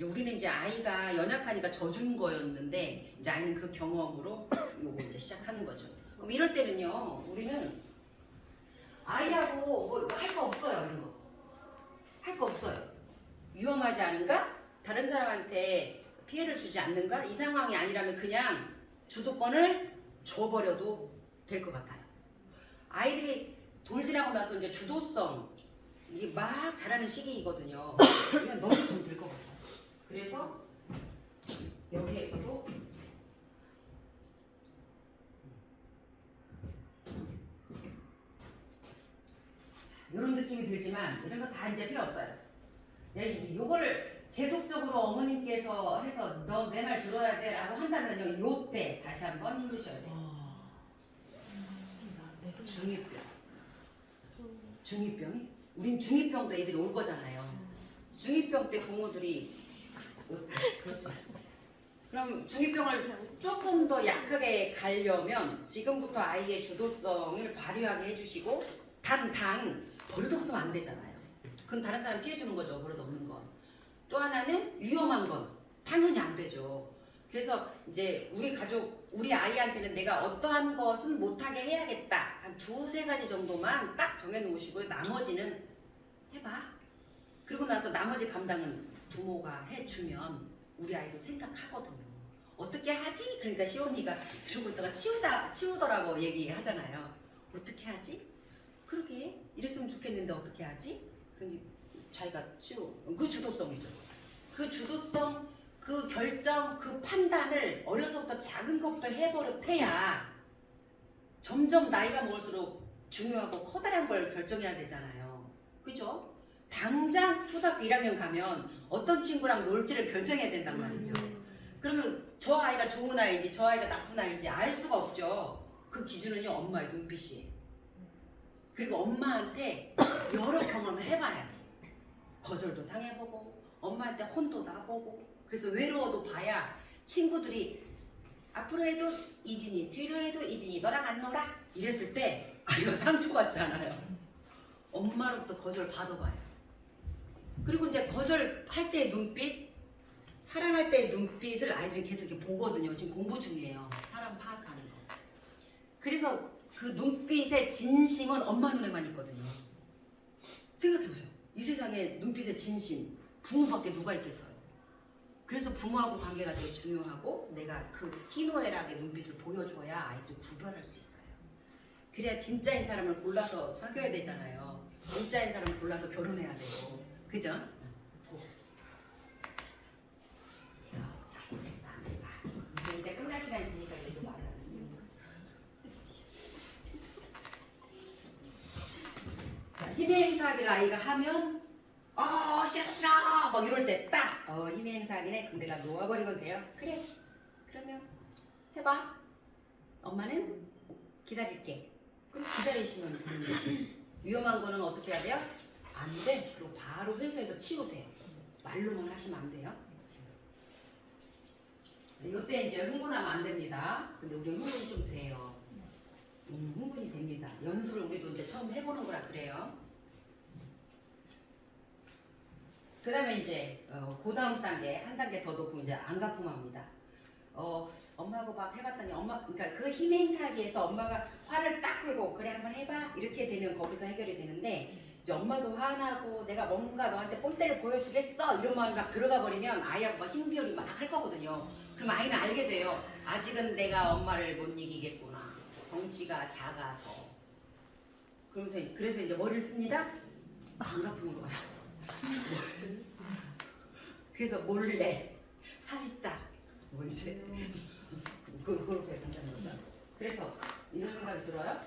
우리는 이제 아이가 연약하니까 져준 거였는데 이제 아이는 그 경험으로 요거 이제 시작하는 거죠. 그럼 이럴 때는요, 우리는 아이하고 뭐 할 거 없어요. 이런 거. 할 거 없어요. 위험하지 않은가? 다른 사람한테 피해를 주지 않는가? 이 상황이 아니라면 그냥 주도권을 줘버려도 될 것 같아요. 아이들이 돌진하고 나서 이제 주도성 이게 막 자라는 시기이거든요. 그냥 너무 좀 될 것 같아요. 그래서 여기에서도 이런 느낌이 들지만 이런 거 다 이제 필요 없어요. 요거를 계속적으로 어머님께서 해서 너 내 말 들어야 돼 라고 한다면요, 요때 다시 한번 힘드셔야 돼요. 중이병이? 우린 중이병도 애들이 올 거잖아요. 중이병 때 부모들이 그럴 수 있습니다. 그럼 중이병을 조금 더 약하게 가려면 지금부터 아이의 주도성을 발휘하게 해주시고 단 버릇없으면 안 되잖아요. 그건 다른 사람 피해주는 거죠. 버릇없는 건. 또 하나는 위험한 건 당연히 안 되죠. 그래서 이제 우리 가족, 우리 아이한테는 내가 어떠한 것은 못하게 해야겠다. 한 2-3가지 정도만 딱 정해놓으시고 나머지는 해봐. 그리고 나서 나머지 감당은 부모가 해주면 우리 아이도 생각하거든요. 어떻게 하지? 그러니까 시온이가 이러고 있다가 치우더라고 얘기하잖아요. 어떻게 하지? 그러게 이랬으면 좋겠는데 어떻게 하지? 그러니 자기가 그 주도성이죠. 그 주도성, 그 결정, 그 판단을 어려서부터 작은 것부터 해버릇해야 점점 나이가 먹을수록 중요하고 커다란 걸 결정해야 되잖아요. 그죠? 당장 초등학교 1학년 가면 어떤 친구랑 놀지를 결정해야 된단 말이죠. 그러면 저 아이가 좋은 아이인지 저 아이가 나쁜 아이인지 알 수가 없죠. 그 기준은요, 엄마의 눈빛이에요. 그리고 엄마한테 여러 경험을 해봐야 돼. 거절도 당해보고 엄마한테 혼도 나보고. 그래서 외로워도 봐야 친구들이 앞으로 해도 이진이, 뒤로 해도 이진이 너랑 안 놀아? 이랬을 때 아이가 상처받잖아요. 엄마로부터 거절 받아봐요. 그리고 이제 거절할 때의 눈빛, 사랑할 때의 눈빛을 아이들이 계속 이렇게 보거든요. 지금 공부 중이에요. 사람 파악하는 거. 그래서 그 눈빛의 진심은 엄마 눈에만 있거든요. 생각해보세요. 이 세상에 눈빛의 진심, 부모밖에 누가 있겠어요. 그래서 부모하고 관계가 되게 중요하고 내가 그 희노애락의 눈빛을 보여줘야 아이들 구별할 수 있어요. 그래야 진짜인 사람을 골라서 사귀어야 되잖아요. 진짜인 사람을 골라서 결혼해야 되고. 그죠? 자, 이제 끝날 시간이니까 이거 말을 안 해요. 힘의 행사하기를 아이가 하면 싫어 싫어 막 이럴 때 딱 힘의 행사하기네. 그럼 내가 놓아버리면 돼요. 그래 그러면 해봐. 엄마는 기다릴게. 그럼 기다리시면 되는데 위험한 거는 어떻게 해야 돼요? 안 돼. 그리고 바로 회수해서 치우세요. 말로만 하시면 안 돼요. 이때 이제 흥분하면 안 됩니다. 근데 우리 흥분이 좀 돼요. 흥분이 됩니다. 연습을 우리도 이제 처음 해보는 거라 그래요. 그 다음에 이제 그 다음 단계 한 단계 더 높은 이제 안가품합니다. 엄마하고 막 해봤더니 그러니까 그 힘 행사하기에서 엄마가 화를 딱 풀고 그래 한번 해봐 이렇게 되면 거기서 해결이 되는데 이제 엄마도 화나고 내가 뭔가 너한테 뽐때를 보여주겠어 이런 마음이 막 들어가 버리면 아이하고 막 힘비율이 막 할 거거든요. 그럼 아이는 알게 돼요. 아직은 내가 엄마를 못 이기겠구나. 덩치가 작아서. 그래서 이제 뭐를 씁니다? 안가품으로 가요. 그래서 몰래 살짝 뭔지 그렇게 된다는 거죠. 그래서 이런 생각이 들어요.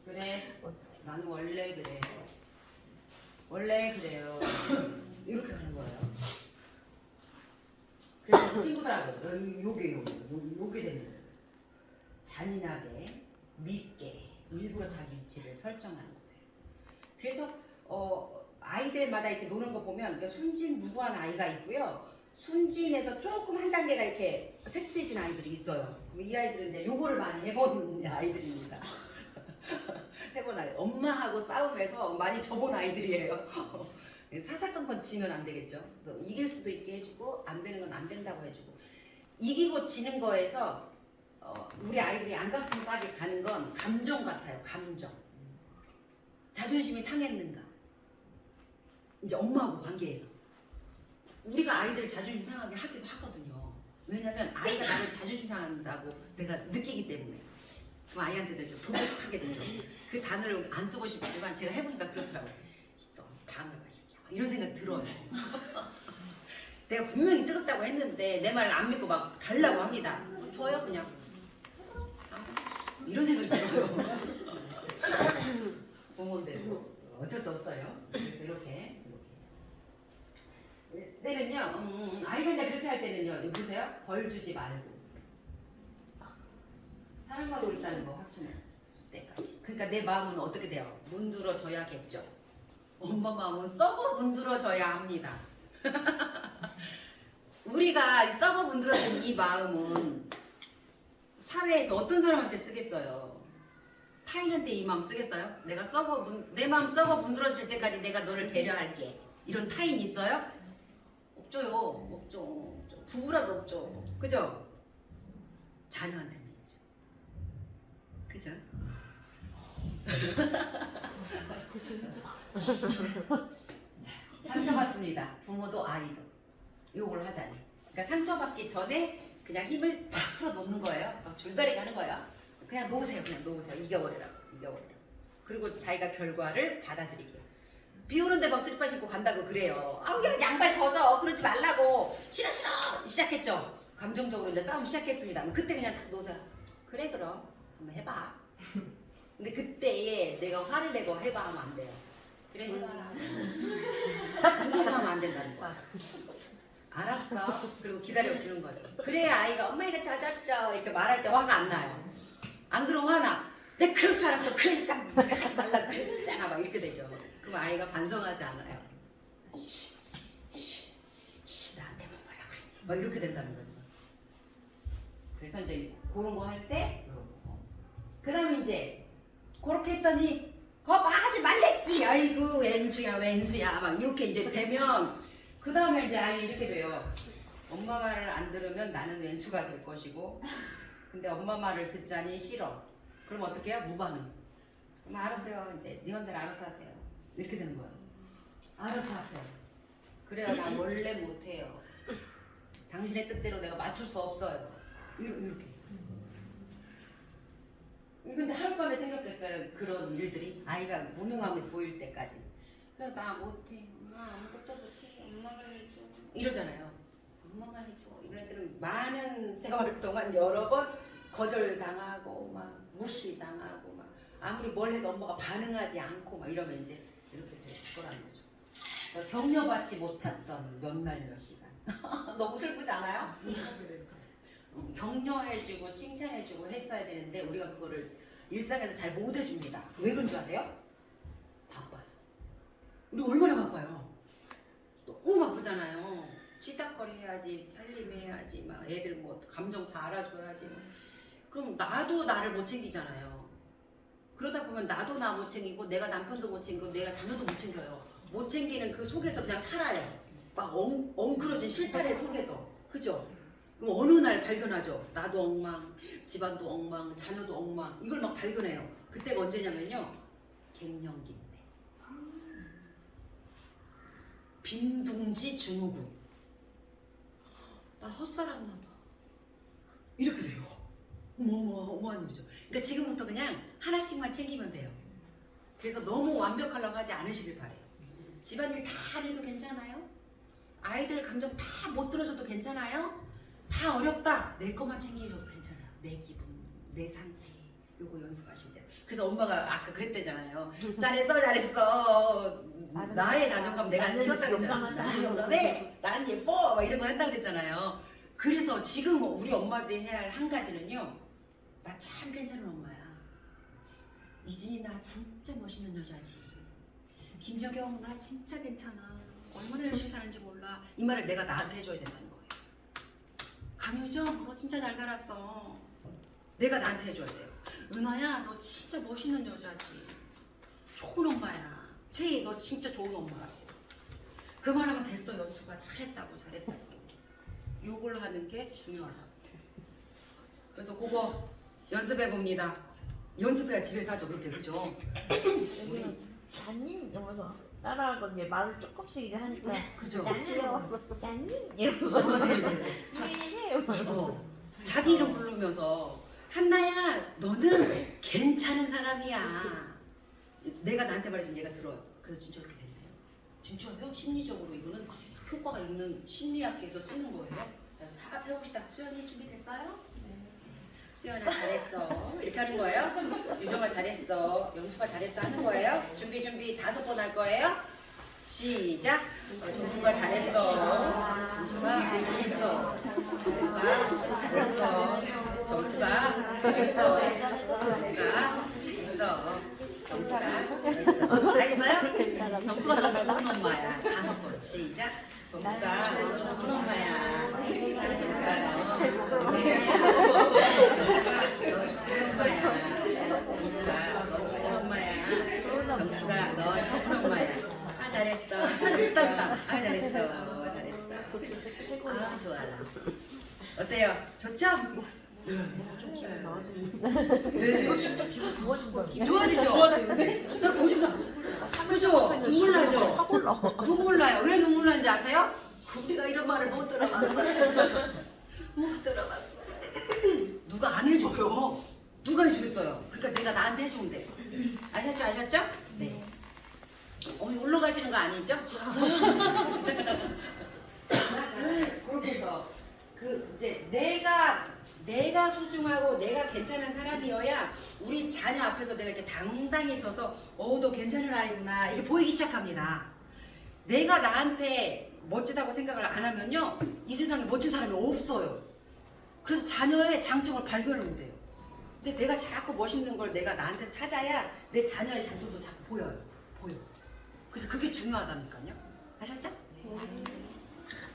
그래 나는 원래 그래. 원래 그래요. 이렇게 하는 거예요. 그래서 친구들하고 요게 되는 거예요. 잔인하게 밉게 일부러 자기 위치를 설정하는 거예요. 그래서 아이들마다 이렇게 노는 거 보면 그러니까 순진무구한 아이가 있고요. 순진에서 조금 한 단계가 이렇게 색칠해진 아이들이 있어요. 그럼 이 아이들은 이제 요거를 많이 해본 아이들입니다. 해본 아이. 엄마하고 싸움에서 많이 져본 아이들이에요. 사사건건 지면 안 되겠죠. 이길 수도 있게 해주고 안 되는 건 안 된다고 해주고 이기고 지는 거에서 우리 아이들이 안가품까지 가는 건 감정 같아요. 감정. 자존심이 상했는가. 이제 엄마하고 관계에서 우리가 아이들 자존심 상하게 하기도 하거든요. 왜냐면 아이가 나를 자존심 상한다고 내가 느끼기 때문에 그럼 아이한테도 좀 도둑하게 되죠. 그 단어를 안 쓰고 싶지만 제가 해보니까 그렇더라고요. 너 단어를 시켜 이런 생각이 들어요. 내가 분명히 뜨겁다고 했는데 내 말을 안 믿고 막 달라고 합니다. 줘요 그냥. 이런 생각이 들어요. 부모인데도 어쩔 수 없어요. 그래서 이렇게 때는요. 아이가 이제 그렇게 할 때는요. 여기 보세요. 벌 주지 말고 사랑하고 있다는 거 확신할 때까지. 그러니까 내 마음은 어떻게 돼요? 문드러져야겠죠. 엄마 마음은 썩어 문드러져야 합니다. 우리가 썩어 문드러진 이 마음은 사회에서 어떤 사람한테 쓰겠어요? 타인한테 이 마음 쓰겠어요? 내 마음 썩어 문드러질 때까지 내가 너를 배려할게. 이런 타인 있어요? 없죠요. 없죠. 부부라도 없죠. 그죠? 자녀한테는 있죠. 그죠? 상처받습니다. 부모도 아이도. 요걸 하자니. 그러니까 상처받기 전에 그냥 힘을 팍 풀어 놓는 거예요. 막 줄다리기 하는 거예요. 그냥 놓으세요. 그냥 놓으세요. 이겨버리라고. 그리고 자기가 결과를 받아들이게. 비 오는데 막 슬리퍼 신고 간다고 그래요. 아우 야 양발 젖어. 그러지 말라고. 싫어 시작했죠. 감정적으로 이제 싸움 시작했습니다. 그때 그냥 탁 놓으세요. 그래 그럼 한번 해봐. 근데 그때에 내가 화를 내고 해봐 하면 안 돼요. 그래 해봐라. 이거만 하면 안 된다는 거야. 알았어. 그리고 기다려주는 거죠. 그래야 아이가 엄마 이거 젖었죠 이렇게 말할 때 화가 안 나요. 안 그러면 화나. 내가 그럴 줄 알았어. 그러니까 네가 하지 말라고 그랬잖아. 막 이렇게 되죠. 그럼 아이가 반성하지 않아요. 나한테만 뭐라고 그래. 막 이렇게 된다는 거죠. 그래서 이제 그런 거 할 때 그 다음에 이제 그렇게 했더니 그거 막 하지 말랬지. 아이고 왼수야 막 이렇게 이제 되면 그 다음에 이제 아이 이렇게 돼요. 엄마 말을 안 들으면 나는 왼수가 될 것이고 근데 엄마 말을 듣자니 싫어. 그럼 어떻게 해요? 무반응. 그럼 알았어요. 이제 니언들 알아서 하세요. 이렇게 되는 거예요. 알아서 하세요. 그래야 나 원래 못해요. 당신의 뜻대로 내가 맞출 수 없어요. 이렇게. 근데 하룻밤에 생겼겠어요. 그런 일들이. 아이가 무능함을 보일 때까지. 나 못해. 엄마 아무것도 못해. 엄마가 해줘. 이러잖아요. 엄마가 해줘. 이런 애들은 많은 세월 동안 여러 번 거절당하고 막 무시당하고 막 아무리 뭘 해도 엄마가 반응하지 않고 막 이러면 이제 이렇게 될 거라는 거죠. 격려받지 못했던 몇 날 몇 시간. 너무 슬프지 않아요? 격려해주고 칭찬해주고 했어야 되는데 우리가 그거를 일상에서 잘 못 해줍니다. 왜 그런 줄 아세요? 바빠서. 우리 얼마나 바빠요? 너무 바쁘잖아요. 치닥거리 해야지, 살림해야지, 막 애들 뭐 감정 다 알아줘야지. 그럼 나도 나를 못 챙기잖아요. 그러다 보면 나도 나 못 챙기고 내가 남편도 못 챙기고 내가 자녀도 못 챙겨요. 못 챙기는 그 속에서 그냥 살아요. 막 엉클어진 실타래 속에서. 그죠? 그럼 어느 날 발견하죠. 나도 엉망, 집안도 엉망, 자녀도 엉망. 이걸 막 발견해요. 그때가 언제냐면요. 갱년기 때. 빈둥지 증후군. 나 헛살았나 봐. 이렇게 돼요. 어머하는 거죠. 그러니까 지금부터 그냥 하나씩만 챙기면 돼요. 그래서 너무 완벽하려고 하지 않으시길 바래요. 집안일 다 해도 괜찮아요? 아이들 감정 다 못 들어줘도 괜찮아요? 다 어렵다. 내 것만 챙기셔도 괜찮아요. 내 기분, 내 상태. 요거 연습하시면 돼요. 그래서 엄마가 아까 그랬대잖아요. 잘했어. 나의 자존감 내가 키웠다 그랬잖아. 나는 용감해. 나는 예뻐. 막 이런 거 했다 그랬잖아요. 그래서 지금 우리 엄마들이 해야 할 한 가지는요. 나 참 괜찮은 엄마야. 이진이 나 진짜 멋있는 여자지. 김정경 나 진짜 괜찮아. 얼마나 열심히 사는지 몰라. 이 말을 내가 나한테 해줘야 된다는 거예요. 강유정 너 진짜 잘 살았어. 내가 나한테 해줘야 돼요. 은하야 너 진짜 멋있는 여자지. 좋은 엄마야. 채희 너 진짜 좋은 엄마야. 그 말하면 됐어. 연수가 잘했다고. 욕을 하는 게 중요하다. 그래서 그거 연습해 봅니다. 연습해야 집에서 하죠. 그렇게 그죠? 우리 아니 이러면서 따라하거든요. 말을 조금씩 이제 하니까 그죠? 아니 이러면서 자기 이름 부르면서 한나야 너는 괜찮은 사람이야. 내가 나한테 말해주면 얘가 들어요. 그래서 진짜 그렇게 됐네요. 진짜요? 심리적으로 이거는 효과가 있는 심리학에서 쓰는 거예요. 그래서 다 배웁시다. 수연이 준비됐어요? 네. 수연아 잘했어. 이렇게 하는 거예요. 유정아 잘했어. 영수가 잘했어 하는 거예요. 준비 5번 할 거예요. 시작. 정수가 잘했어. 정수가 잘했어. 정수가 잘했어. 정수가 잘했어. 정수가 잘했어. 다 했어요? 정수가 너 좋은 엄마야. 5번 시작. 정수가 너 좋은 엄마야. 정수가 너 좋은 엄마야. 정수가 너 좋은 엄마야. 정수가 너 좋은 엄마야. 아 잘했어. 아 잘했어. 아 좋아라. 어때요? 좋죠? 좀 기분 나아지는. 네. 이거 진짜 기분 좋아진다. 좋아지죠? 좋아지는데? 나 거짓말. 그죠? 눈물 나죠? 확 올라. 눈물 나요. 왜 눈물 나는지 아세요? 우리가 이런 말을 못 들어봤어요. 못 들어봤어. 누가 안 해줘요. 누가 해주겠어요? 그러니까 내가 나한테 해주면 돼. 아셨죠? 네. 어머니 올라가시는 거 아니죠? 그렇게 해서 이제 내가 소중하고 내가 괜찮은 사람이어야 우리 자녀 앞에서 내가 이렇게 당당히 서서 너 괜찮은 아이구나 이게 보이기 시작합니다. 내가 나한테 멋지다고 생각을 안 하면요 이 세상에 멋진 사람이 없어요. 그래서 자녀의 장점을 발견을 못해요. 근데 내가 자꾸 멋있는 걸 내가 나한테 찾아야 내 자녀의 장점도 자꾸 보여요. 그래서 그게 중요하다니까요. 아셨죠?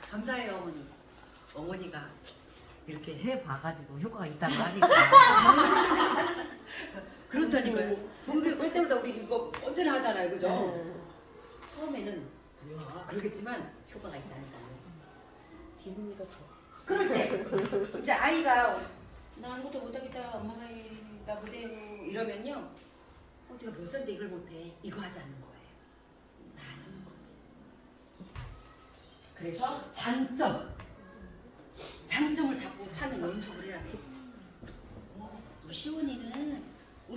감사해요 어머니. 어머니가 이렇게 해봐가지고 효과가 있다고 하니까. 그렇다니까요. 그게 할 때마다 우리 이거 언제나 하잖아요. 그죠? 처음에는 뭐야 그러겠지만 효과가 있다니까요. 기분이가 좋아. 그럴 때 이제 아이가 나 아무것도 못하겠다 엄마가 해. 나 못해요 이러면요 내가 몇 살인데 이걸 못해 이거 하지 않는 거예요. 다 주는 거. 그래서 장점을 자꾸 찾는 연습을 해야 돼. 우리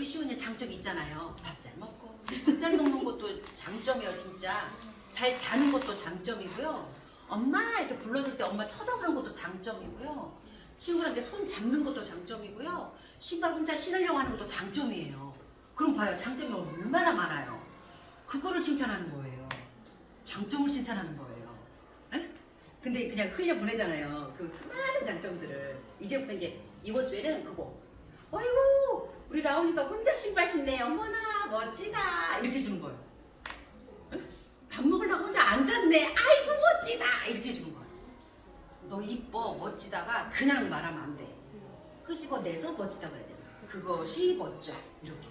시원이 장점이 있잖아요. 밥 잘 먹고 밥 잘 먹는 것도 장점이에요. 진짜 잘 자는 것도 장점이고요. 엄마 이렇게 불러줄 때 엄마 쳐다보는 것도 장점이고요. 친구랑 손 잡는 것도 장점이고요. 신발 혼자 신으려고 하는 것도 장점이에요. 그럼 봐요. 장점이 얼마나 많아요. 그거를 칭찬하는 거예요. 장점을 칭찬하는 거예요. 에? 근데 그냥 흘려보내잖아요. 그 수많은 장점들을. 이제부터 이제 이번 주에는 그거. 아이고 우리 라온이가 혼자 신발 신네. 어머나 멋지다. 이렇게 주는 거예요. 에? 밥 먹으려고 혼자 앉았네. 아이고 멋지다. 이렇게 해주는 거예요. 너 이뻐 멋지다가 그냥 말하면 안 돼. 끄집어내서 멋지다고 해야 돼. 그것이 멋져. 이렇게.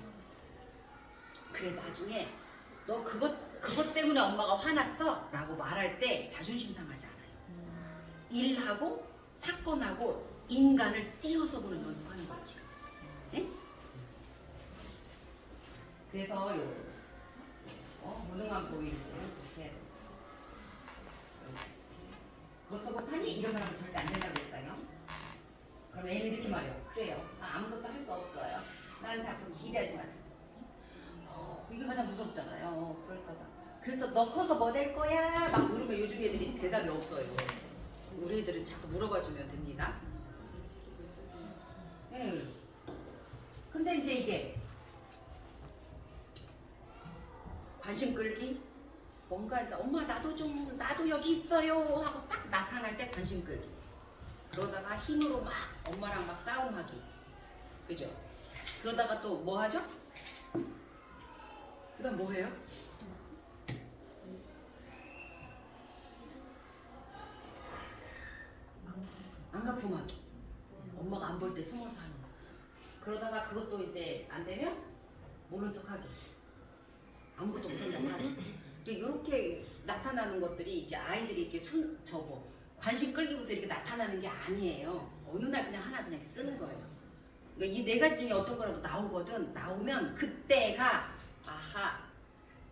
그래 나중에 너 그것 때문에 엄마가 화났어 라고 말할 때 자존심 상하지 않아요. 일하고 사건하고 인간을 띄어서 보는 연습하는 거지. 네? 그래서 무능한 보이는 이렇게 그것도 못하니? 이런 말 하면 절대 안 된다고 했어요. 그럼 애는 이렇게 말해요. 그래요. 나 아무것도 할 수 없어요. 난 다 그럼 기대하지 마세요. 이게 가장 무섭잖아요. 그럴까봐. 그래서 너 커서 뭐 될 거야? 막 물으면 요즘 애들이 대답이 없어요. 우리 애들은 자꾸 물어봐주면 됩니다. 근데 이제 이게 관심 끌기? 뭔가 엄마 나도 여기 있어요 하고 딱 나타날 때 관심 끌기. 그러다가 힘으로 막 엄마랑 막 싸움하기. 그죠? 그러다가 또 뭐 하죠? 그 다음 뭐 해요? 안가품하기. 엄마가 안 볼 때 숨어서 하는 거. 그러다가 그것도 이제 안 되면 모른 척하기. 아무것도 못한다고 하기. 이렇게 나타나는 것들이 이제 아이들이 이렇게 관심 끌기부터 이렇게 나타나는 게 아니에요. 어느 날 그냥 하나 그냥 쓰는 거예요. 그러니까 이 네 가지 중에 어떤 거라도 나오거든. 나오면 그때가 아하,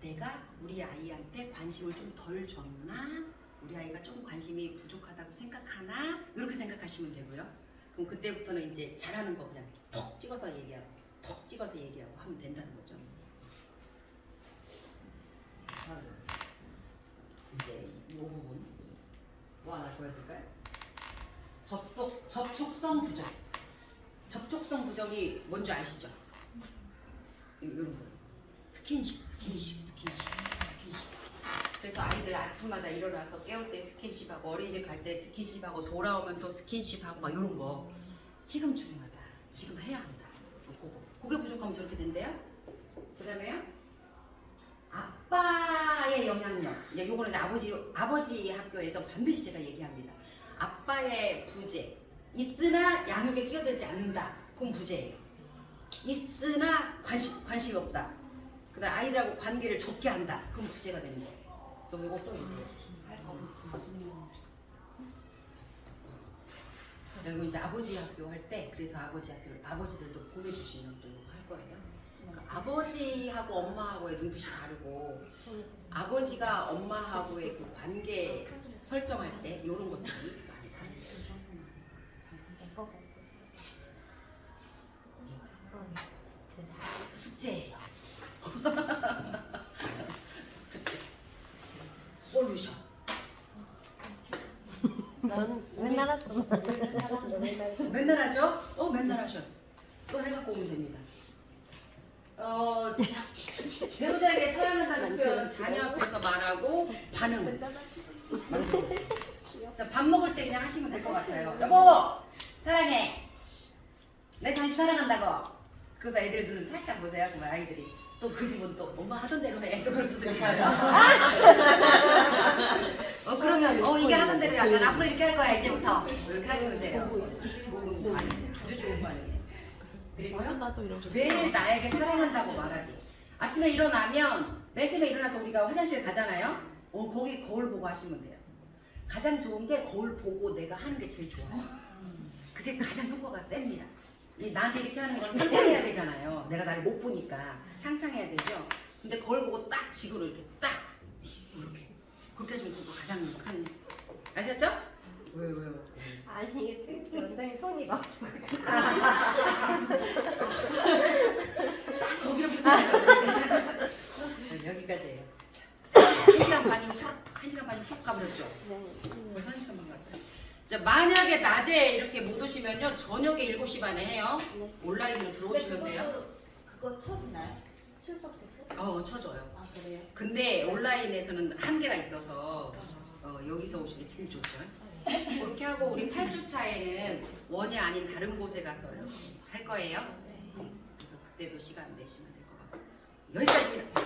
내가 우리 아이한테 관심을 좀 덜 줬나? 우리 아이가 좀 관심이 부족하다고 생각하나? 이렇게 생각하시면 되고요. 그럼 그때부터는 이제 잘하는 거 그냥 톡 찍어서 얘기하고 톡 찍어서 얘기하고 하면 된다는 거죠. 이제 이 부분 뭐 하나 보여드릴까요? 접촉성 부적. 접촉성 부적이 뭔지 아시죠? 이런 거. 스킨십. 그래서 아이들 아침마다 일어나서 깨울 때 스킨십하고 어린이집 갈 때 스킨십하고 돌아오면 또 스킨십하고 막 이런 거. 지금 중요하다. 지금 해야 한다. 그게 부족하면 저렇게 된대요. 그 다음에요. 아빠의 영향력. 이제 요거는 아버지 학교에서 반드시 제가 얘기합니다. 아빠의 부재. 있으나 양육에 끼어들지 않는다. 그건 부재예요. 있으나 관심이 없다. 그다음 아이들하고 관계를 적게 한다. 그럼 부재가 되는 거예요. 그래서 이것도 이제 할 거. 그리고 이제 아버지 학교 할 때 그래서 아버지 학교를 아버지들도 보내주시면 또 할 거예요. 그러니까 아버지하고 엄마하고의 눈빛이 다르고 아버지가 엄마하고의 그 관계 설정할 때 이런 것들이 많이 다르죠. 숙제예요. 숙제. 솔루션. 넌 맨날 하잖아. 맨날 하죠? 맨날 하셔. 또 해갖고 오면 됩니다. 배우자에게 사랑한다는 표현 자녀 앞에서 말하고 반응. 밥 먹을 때 그냥 하시면 될 것 같아요. 여보 사랑해. 내 당신 사랑한다고. 그래서 애들 눈을 살짝 보세요. 그러면 아이들이 또 그 집은 또 엄마 하던 대로 해. 또 그럴 수도 있어요. 그러면 이게 하던 대로 해. 난 앞으로 이렇게 할 거야 이제부터. 이렇게 하시면 돼요. 아주 좋은 반응이에요. 아주 좋은 반응이에요. 그리고요. 매일 나에게 사랑한다고 말하기. 아침에 일어나면 맨 처음에 일어나서 우리가 화장실 가잖아요. 거기 거울 보고 하시면 돼요. 가장 좋은 게 거울 보고 내가 하는 게 제일 좋아요. 그게 가장 효과가 셉니다. 나한테 이렇게 하는 건 상상해야 되잖아요. 내가 나를 못 보니까 상상해야 되죠. 근데 그걸 보고 딱 지구로 이렇게 딱 이렇게 그렇게 하시면 그거 가장 큰 아셨죠? 왜요? 아니 이게 원장님 손이 막 거기로 붙여야죠. 여기까지예요. 1시간 반이 훅 가버렸죠. 네. 벌써 1시간 반 갔어요. 자, 만약에 낮에 이렇게 못 오시면요, 저녁에 7시 반에 해요. 네. 온라인으로 들어오시면 돼요. 그거 쳐지나요? 출석 체크? 쳐줘요. 아 그래요? 근데 온라인에서는 한계가 있어서 여기서 오시는 게 제일 좋죠. 그렇게 하고 우리 8주차에는 원이 아닌 다른 곳에 가서 할 거예요. 그래서 그때도 시간 내시면 될 것 같고 여기까지입니다.